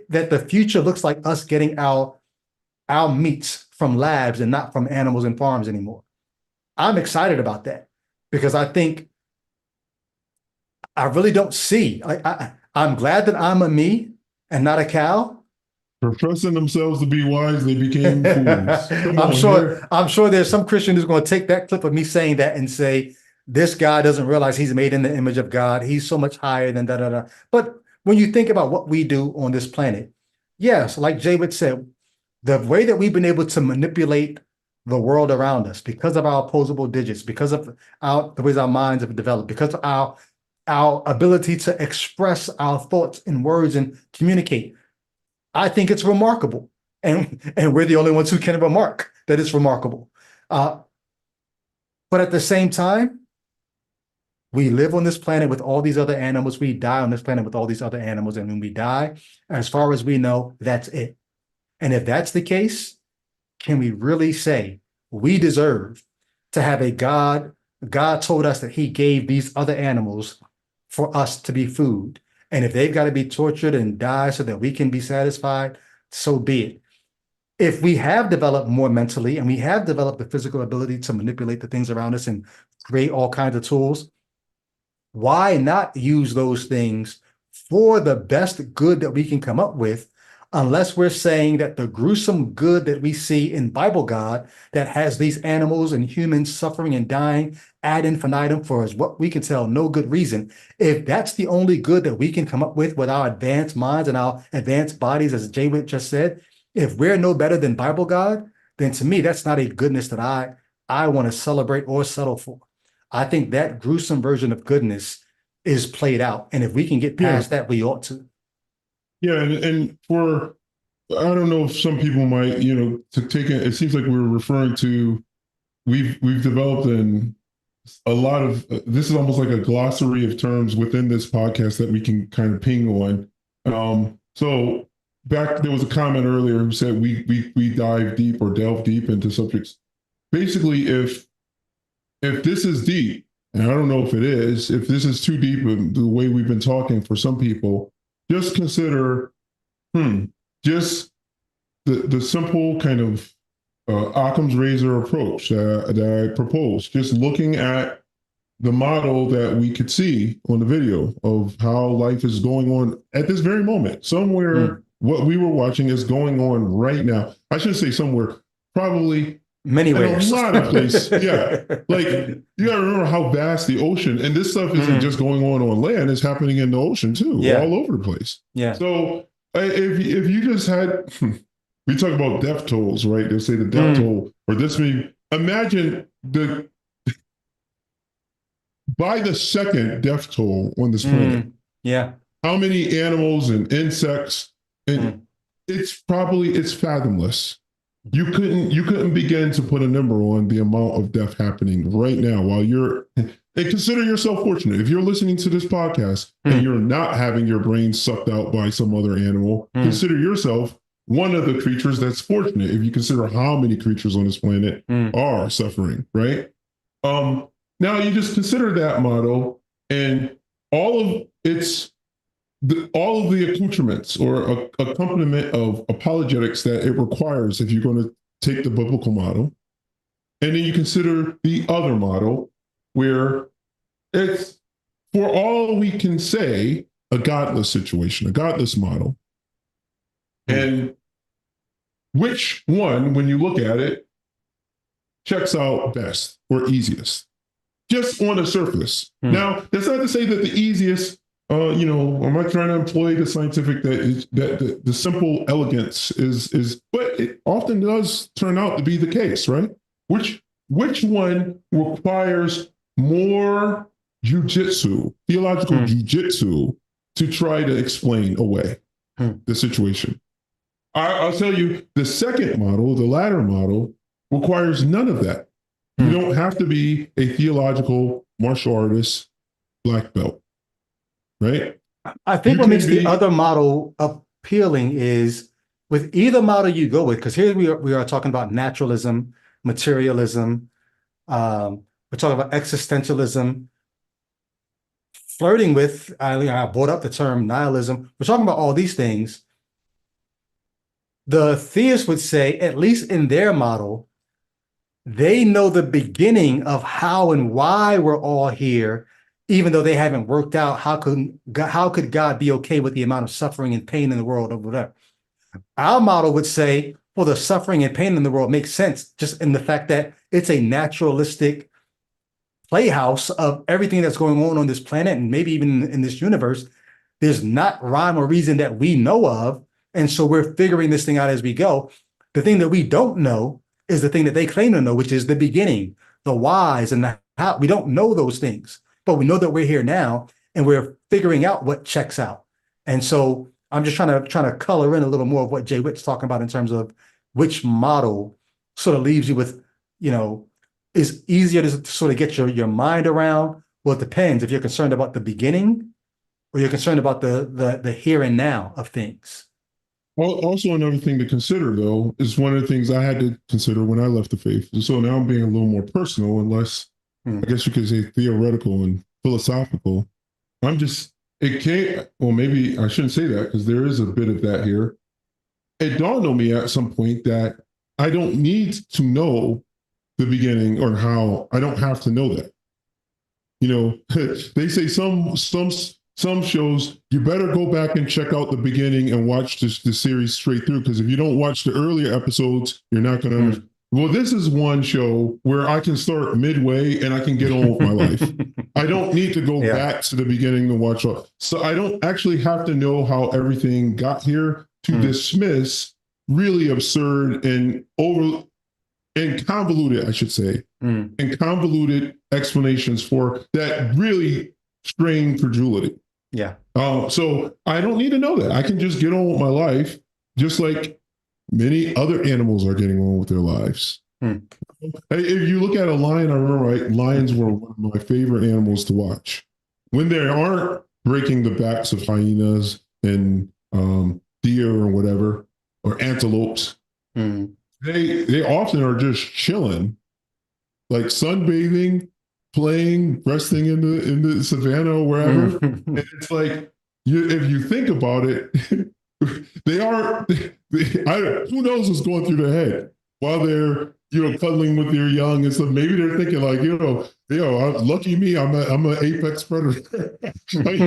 that the future looks like us getting our meats from labs and not from animals and farms anymore. I'm excited about that, because I think I really don't see. I'm glad that I'm a me and not a cow. Professing themselves to be wise, they became fools. I'm sure there's some Christian who's going to take that clip of me saying that and say, this guy doesn't realize he's made in the image of God. He's so much higher than da-da-da. But when you think about what we do on this planet, yes, like Jay would say, the way that we've been able to manipulate the world around us because of our opposable digits, because of the ways our minds have developed, because of our ability to express our thoughts in words and communicate. I think it's remarkable. And we're the only ones who can remark that it's remarkable. But at the same time, we live on this planet with all these other animals. We die on this planet with all these other animals. And when we die, as far as we know, that's it. And if that's the case, can we really say we deserve to have a God? God told us that he gave these other animals for us to be food. And if they've got to be tortured and die so that we can be satisfied, so be it. If we have developed more mentally and we have developed the physical ability to manipulate the things around us and create all kinds of tools, why not use those things for the best good that we can come up with, unless we're saying that the gruesome good that we see in Bible God that has these animals and humans suffering and dying ad infinitum for, as what we can tell, no good reason. If that's the only good that we can come up with our advanced minds and our advanced bodies, as Jay just said, if we're no better than Bible God, then to me, that's not a goodness that I want to celebrate or settle for. I think that gruesome version of goodness is played out. And if we can get past that, we ought to. Yeah. And for, I don't know if some people might, to take it seems like we're referring to, we've developed a lot of, this is almost like a glossary of terms within this podcast that we can kind of ping on. So there was a comment earlier who said we dive deep or delve deep into subjects. Basically, if this is deep, and I don't know if it is, if this is too deep in the way we've been talking for some people, just consider, just the simple kind of Occam's razor approach that I propose, just looking at the model that we could see on the video of how life is going on at this very moment. Somewhere, what we were watching is going on right now. I should say somewhere, probably many ways. A lot of places. Yeah. Like, you got to remember how vast the ocean, and this stuff isn't just going on land, it's happening in the ocean too, all over the place. Yeah. So if you just had, we talk about death tolls, right? They say the death toll, or this mean, imagine by the second death toll on this planet. Yeah. How many animals and insects, and it's fathomless. You couldn't begin to put a number on the amount of death happening right now while you're, and consider yourself fortunate. If you're listening to this podcast and you're not having your brain sucked out by some other animal, consider yourself one of the creatures that's fortunate, if you consider how many creatures on this planet are suffering, right? Now you just consider that model and all of the accoutrements or accompaniment of apologetics that it requires if you're going to take the biblical model. And then you consider the other model where it's, for all we can say, a godless situation, a godless model. And which one, when you look at it, checks out best or easiest? Just on the surface. Now, that's not to say that the easiest, I'm not trying to employ the scientific that the simple elegance is, but it often does turn out to be the case, right? Which one requires more jujitsu, theological jujitsu, to try to explain away the situation? I'll tell you, the second model, the latter model, requires none of that. You don't have to be a theological martial artist, black belt, right? I think what makes the other model appealing is with either model you go with, because here we are talking about naturalism, materialism, we're talking about existentialism, flirting with, I brought up the term nihilism. We're talking about all these things. The theists would say, at least in their model, they know the beginning of how and why we're all here, even though they haven't worked out how could God be okay with the amount of suffering and pain in the world or whatever. Our model would say, well, the suffering and pain in the world makes sense just in the fact that it's a naturalistic playhouse of everything that's going on this planet and maybe even in this universe. There's not rhyme or reason that we know of, and so we're figuring this thing out as we go. The thing that we don't know is the thing that they claim to know, which is the beginning, the whys, and the how. We don't know those things, but we know that we're here now. and we're figuring out what checks out. And so I'm just trying to color in a little more of what Jay Witt's talking about in terms of which model sort of leaves you with, is easier to sort of get your mind around. Well, it depends if you're concerned about the beginning or you're concerned about the here and now of things. Well, also another thing to consider, though, is one of the things I had to consider when I left the faith. So now I'm being a little more personal and less, I guess you could say, theoretical and philosophical. Maybe I shouldn't say that because there is a bit of that here. It dawned on me at some point that I don't need to know the beginning or how. I don't have to know that. They say some shows, you better go back and check out the beginning and watch the series straight through, because if you don't watch the earlier episodes, you're not going to understand. Well, this is one show where I can start midway and I can get on with my life. I don't need to go back to the beginning to watch all. So I don't actually have to know how everything got here to dismiss really absurd and convoluted, I should say, and convoluted explanations for that really strain credulity. Yeah. So I don't need to know that. I can just get on with my life, just like many other animals are getting on with their lives. If you look at a lion, I remember lions were one of my favorite animals to watch. When they aren't breaking the backs of hyenas and deer or whatever, or antelopes, they often are just chilling, like sunbathing, playing, resting in the savannah or wherever. And it's like, if you think about it, who knows what's going through their head while they're, cuddling with their young and stuff. Maybe they're thinking like, lucky me, I'm an apex predator. Like,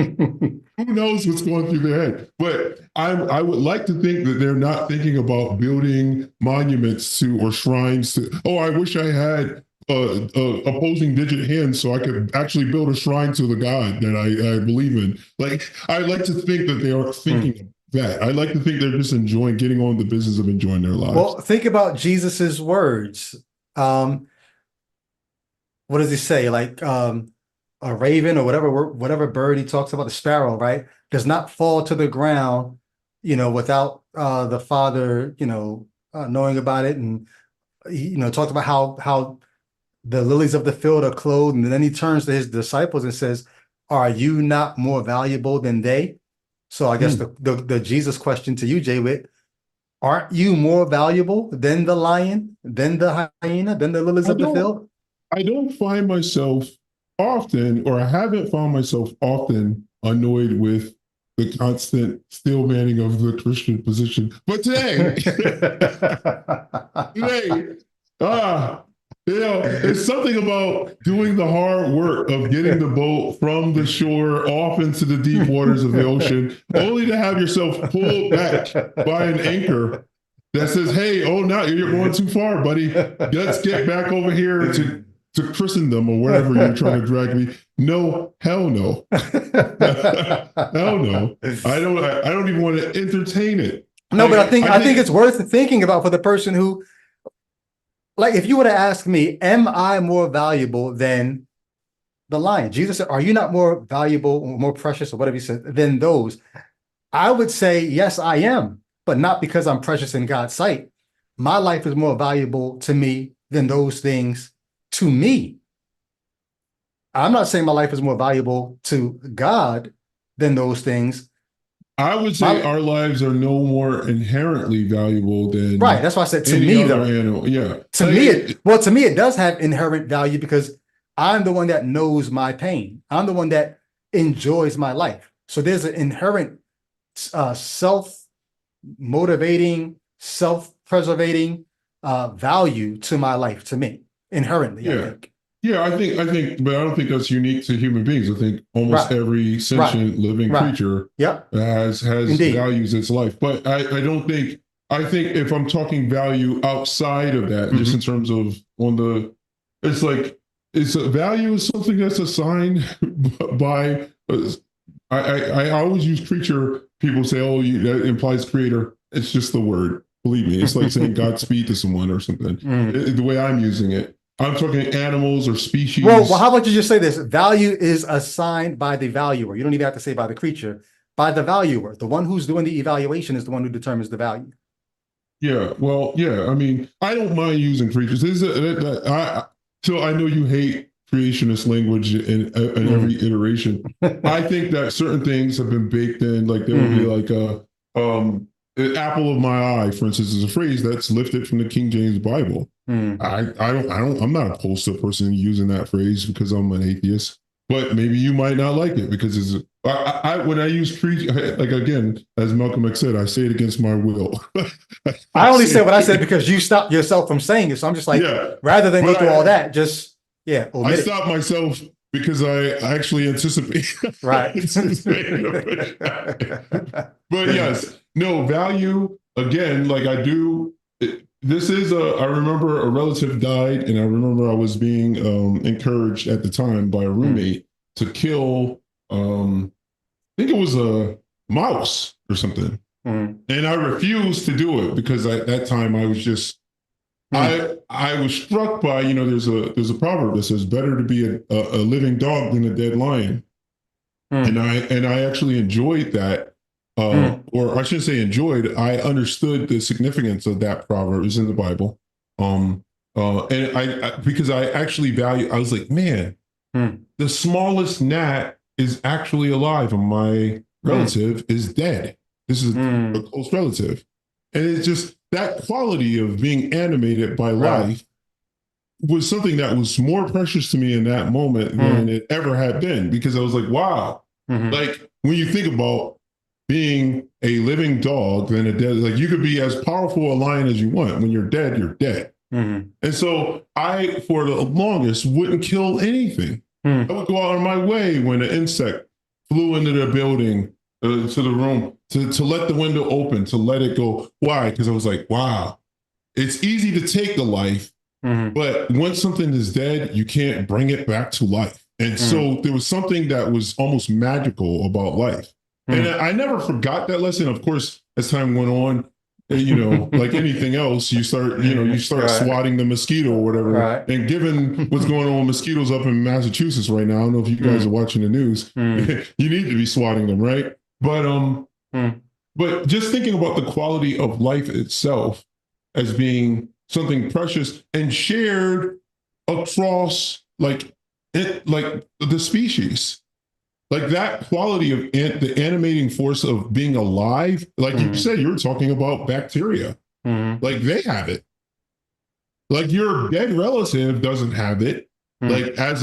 who knows what's going through their head? But I would like to think that they're not thinking about building monuments to or shrines to. Oh, I wish I had opposing digit hands so I could actually build a shrine to the God that I believe in. Like, I like to think that they are thinking that. I like to think they're just getting on the business of enjoying their lives. Well, think about Jesus's words. What does he say? Like a raven or whatever bird he talks about, the sparrow, right, does not fall to the ground, without the Father, knowing about it. And he, talked about how the lilies of the field are clothed, and then he turns to his disciples and says, "Are you not more valuable than they?" So I guess the Jesus question to you, Jay Witt, aren't you more valuable than the lion, than the hyena, than the lilies of the field? I don't find myself often, or I haven't found myself often, annoyed with the constant steel manning of the Christian position. But today, it's something about doing the hard work of getting the boat from the shore off into the deep waters of the ocean, only to have yourself pulled back by an anchor that says, "Hey, now you're going too far, buddy. Let's get back over here to Christendom or wherever you're trying to drag me." No, hell no. Hell no. I don't even want to entertain it. No, but I think it's worth thinking about for the person who, like, if you were to ask me, am I more valuable than the lion? Jesus said, "Are you not more valuable or more precious," or whatever he said, "than those?" I would say, yes, I am, but not because I'm precious in God's sight. My life is more valuable to me than those things to me. I'm not saying my life is more valuable to God than those things. I would say our lives are no more inherently valuable than right. That's why I said to me, though. Animal. Yeah. To me, it does have inherent value because I'm the one that knows my pain. I'm the one that enjoys my life. So there's an inherent self-motivating, self-preservating value to my life, to me, inherently. Yeah. I think. Yeah, I think, but I don't think that's unique to human beings. I think almost every sentient living creature has values its life. But I think if I'm talking value outside of that, just in terms of it's like, it's a value is something that's assigned by, I always use creature. People say, "Oh, that implies creator." It's just the word. Believe me, it's like saying Godspeed to someone or something. The way I'm using it. I'm talking animals or species. Well, how about you just say this? Value is assigned by the valuer. You don't even have to say by the creature, by the valuer. The one who's doing the evaluation is the one who determines the value. Yeah, well, yeah. I mean, I don't mind using creatures. So I know you hate creationist language in every iteration. I think that certain things have been baked in, like there would be like an apple of my eye, for instance, is a phrase that's lifted from the King James Bible. I'm not opposed to a person using that phrase because I'm an atheist, but maybe you might not like it because it's when I use creature, like again, as Malcolm X said, I say it against my will. I only said what I said because you stopped yourself from saying it. So I'm just like, rather than go through all that, just I stopped myself because I actually anticipate. Right. But yes, no value again. Like I do. This is I remember a relative died, and I remember I was being encouraged at the time by a roommate to kill. I think it was a mouse or something, and I refused to do it because at that time I was just. I was struck by, there's a proverb that says better to be a living dog than a dead lion. And I actually enjoyed that, or I shouldn't say enjoyed, I understood the significance of that proverb. It's in the Bible. And because I actually value, I was like, man, the smallest gnat is actually alive and my relative is dead. This is a close relative. And it's just that quality of being animated by life was something that was more precious to me in that moment than it ever had been, because I was like, wow, like when you think about being a living dog than a dead, like you could be as powerful a lion as you want. When you're dead, you're dead. And so I, for the longest, wouldn't kill anything. I would go out of my way when an insect flew into the building, to the room, to let the window open, to let it go. Why? Because I was like, wow, it's easy to take the life, but once something is dead, you can't bring it back to life. And so there was something that was almost magical about life. And I never forgot that lesson. Of course, as time went on, like anything else, you start swatting the mosquito or whatever. And given what's going on with mosquitoes up in Massachusetts right now, I don't know if you guys are watching the news, you need to be swatting them, right? But just thinking about the quality of life itself as being something precious and shared across like the species, like that quality of the animating force of being alive. Like you said, you were talking about bacteria, like they have it. Like your dead relative doesn't have it, like as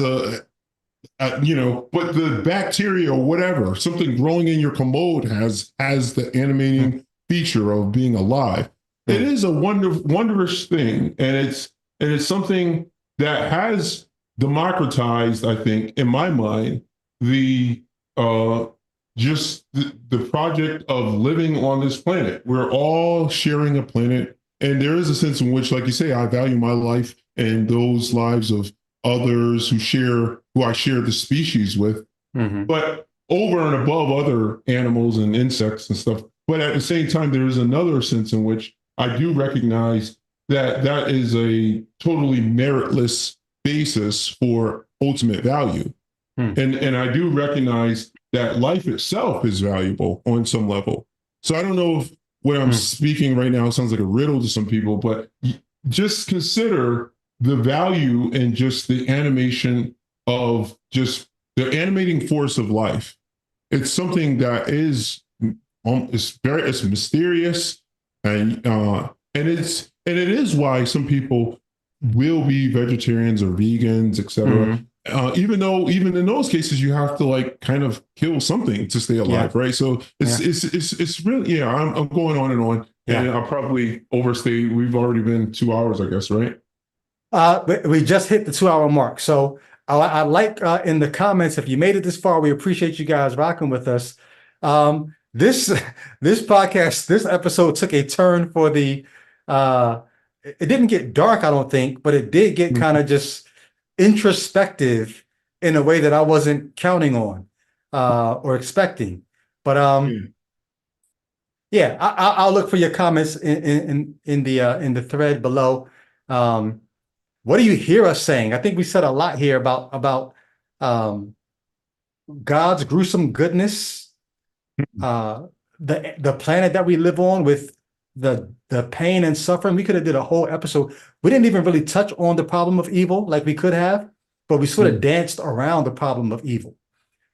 but the bacteria or whatever, something growing in your commode has the animating feature of being alive. It is a wondrous thing, and it's something that has democratized, I think, in my mind, the project of living on this planet. We're all sharing a planet, and there is a sense in which, like you say, I value my life and those lives of others who I share the species with, but over and above other animals and insects and stuff. But at the same time, there is another sense in which I do recognize that is a totally meritless basis for ultimate value. And I do recognize that life itself is valuable on some level. So I don't know if what I'm speaking right now sounds like a riddle to some people, but just consider the value in just the animation of just the animating force of life. It's something that is it's mysterious, and it is why some people will be vegetarians or vegans, etc. Even in those cases, you have to like kind of kill something to stay alive, right? So it's really, I'm going on and on, and I'll probably overstay. We've already been 2 hours, I guess, right? We just hit the 2-hour mark. So I like in the comments, if you made it this far, we appreciate you guys rocking with us. This podcast, this episode took a turn for the, it didn't get dark, I don't think, but it did get kind of just introspective in a way that I wasn't counting on or expecting. But I'll look for your comments in the thread below. what do you hear us saying? I think we said a lot here about God's gruesome goodness, the planet that we live on with the pain and suffering. We could have did a whole episode. We didn't even really touch on the problem of evil like we could have, but we sort of danced around the problem of evil.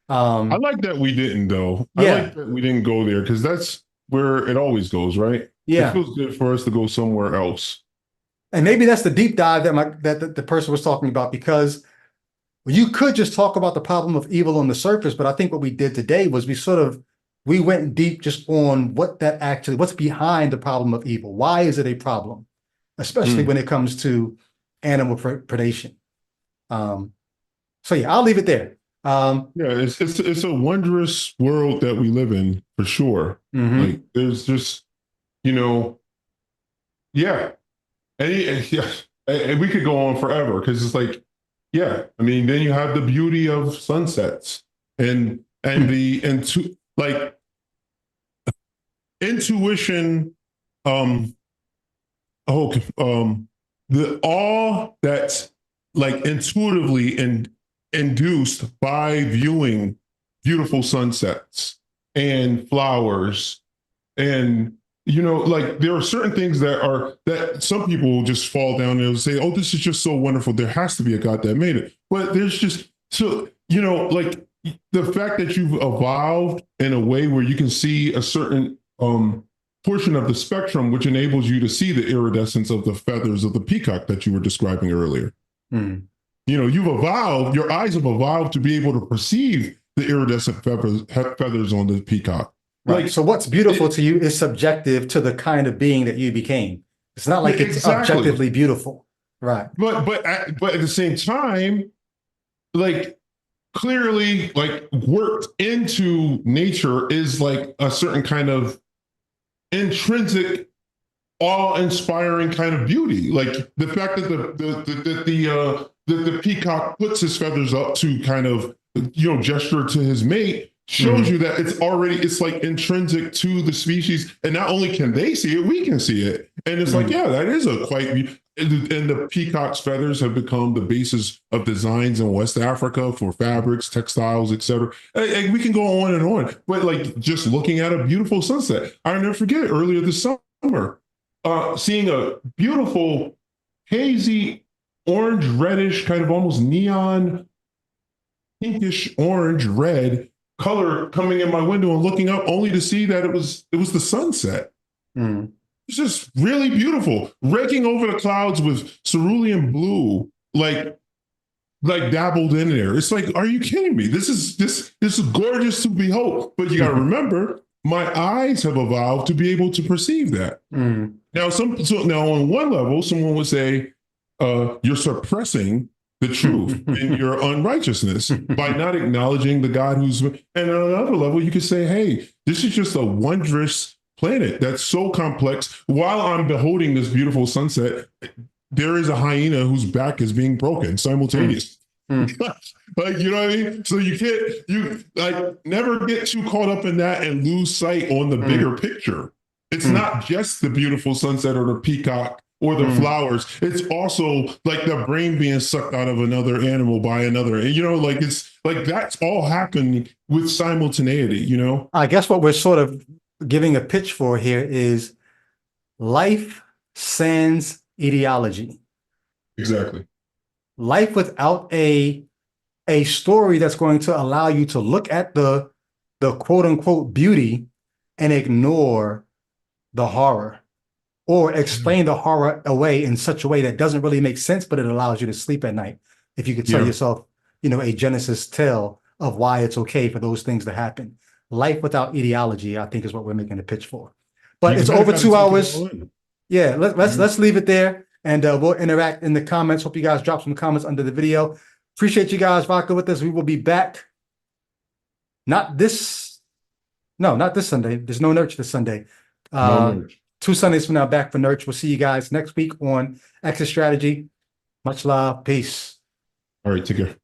I like that we didn't, though. Yeah. I like that we didn't go there, because that's where it always goes, right? Yeah. It feels good for us to go somewhere else. And maybe that's the deep dive that the person was talking about, because you could just talk about the problem of evil on the surface, but I think what we did today was we went deep just on what's behind the problem of evil. Why is it a problem? Especially when it comes to animal predation. So yeah, I'll leave it there. Yeah, it's a wondrous world that we live in, for sure. Like, there's just, yeah. And we could go on forever, because it's like, yeah, I mean, then you have the beauty of sunsets and the intuition, the awe that's like intuitively induced by viewing beautiful sunsets and flowers. And like, there are certain things that some people will just fall down and say, oh, this is just so wonderful, there has to be a God that made it. But there's just, so like, the fact that you've evolved in a way where you can see a certain portion of the spectrum, which enables you to see the iridescence of the feathers of the peacock that you were describing earlier. You've evolved, your eyes have evolved to be able to perceive the iridescent feathers on the peacock. Right. Like, so what's beautiful to you is subjective to the kind of being that you became. It's not like it's objectively beautiful. Right. But at the same time, like, clearly, like, worked into nature is like a certain kind of intrinsic, awe-inspiring kind of beauty. Like, the fact that the peacock puts his feathers up to kind of, gesture to his mate shows you that it's like intrinsic to the species. And not only can they see it, we can see it. And it's like, yeah, that is and the peacock's feathers have become the basis of designs in West Africa for fabrics, textiles, etc. And we can go on and on. But like, just looking at a beautiful sunset, I'll never forget it, earlier this summer, seeing a beautiful hazy orange reddish, kind of almost neon pinkish orange red color coming in my window, and looking up only to see that it was the sunset. It's just really beautiful, raking over the clouds with cerulean blue, like dabbled in there. It's like, are you kidding me? This is gorgeous to behold. But you got to remember, my eyes have evolved to be able to perceive that. Now, now on one level, someone would say, you're suppressing the truth in your unrighteousness by not acknowledging the God who's, and on another level, you could say, hey, this is just a wondrous planet that's so complex. While I'm beholding this beautiful sunset, there is a hyena whose back is being broken simultaneously. Like, you know what I mean? So you never get too caught up in that and lose sight on the bigger picture. It's not just the beautiful sunset or the peacock or the flowers. It's also like the brain being sucked out of another animal by another. And, like, it's like, that's all happening with simultaneity, I guess what we're sort of giving a pitch for here is life sans ideology. Exactly. Life without a story that's going to allow you to look at the quote unquote beauty and ignore the horror, or explain the horror away in such a way that doesn't really make sense, but it allows you to sleep at night. If you could tell yourself, a Genesis tale of why it's okay for those things to happen. Life without ideology, I think, is what we're making a pitch for. But it's over 2 hours. Yeah, let's leave it there, and we'll interact in the comments. Hope you guys drop some comments under the video. Appreciate you guys rocking with us. We will be back. Not this Sunday. There's no Nurch this Sunday. 2 Sundays from now, back for Nurch. We'll see you guys next week on Exit Strategy. Much love. Peace. All right, take care.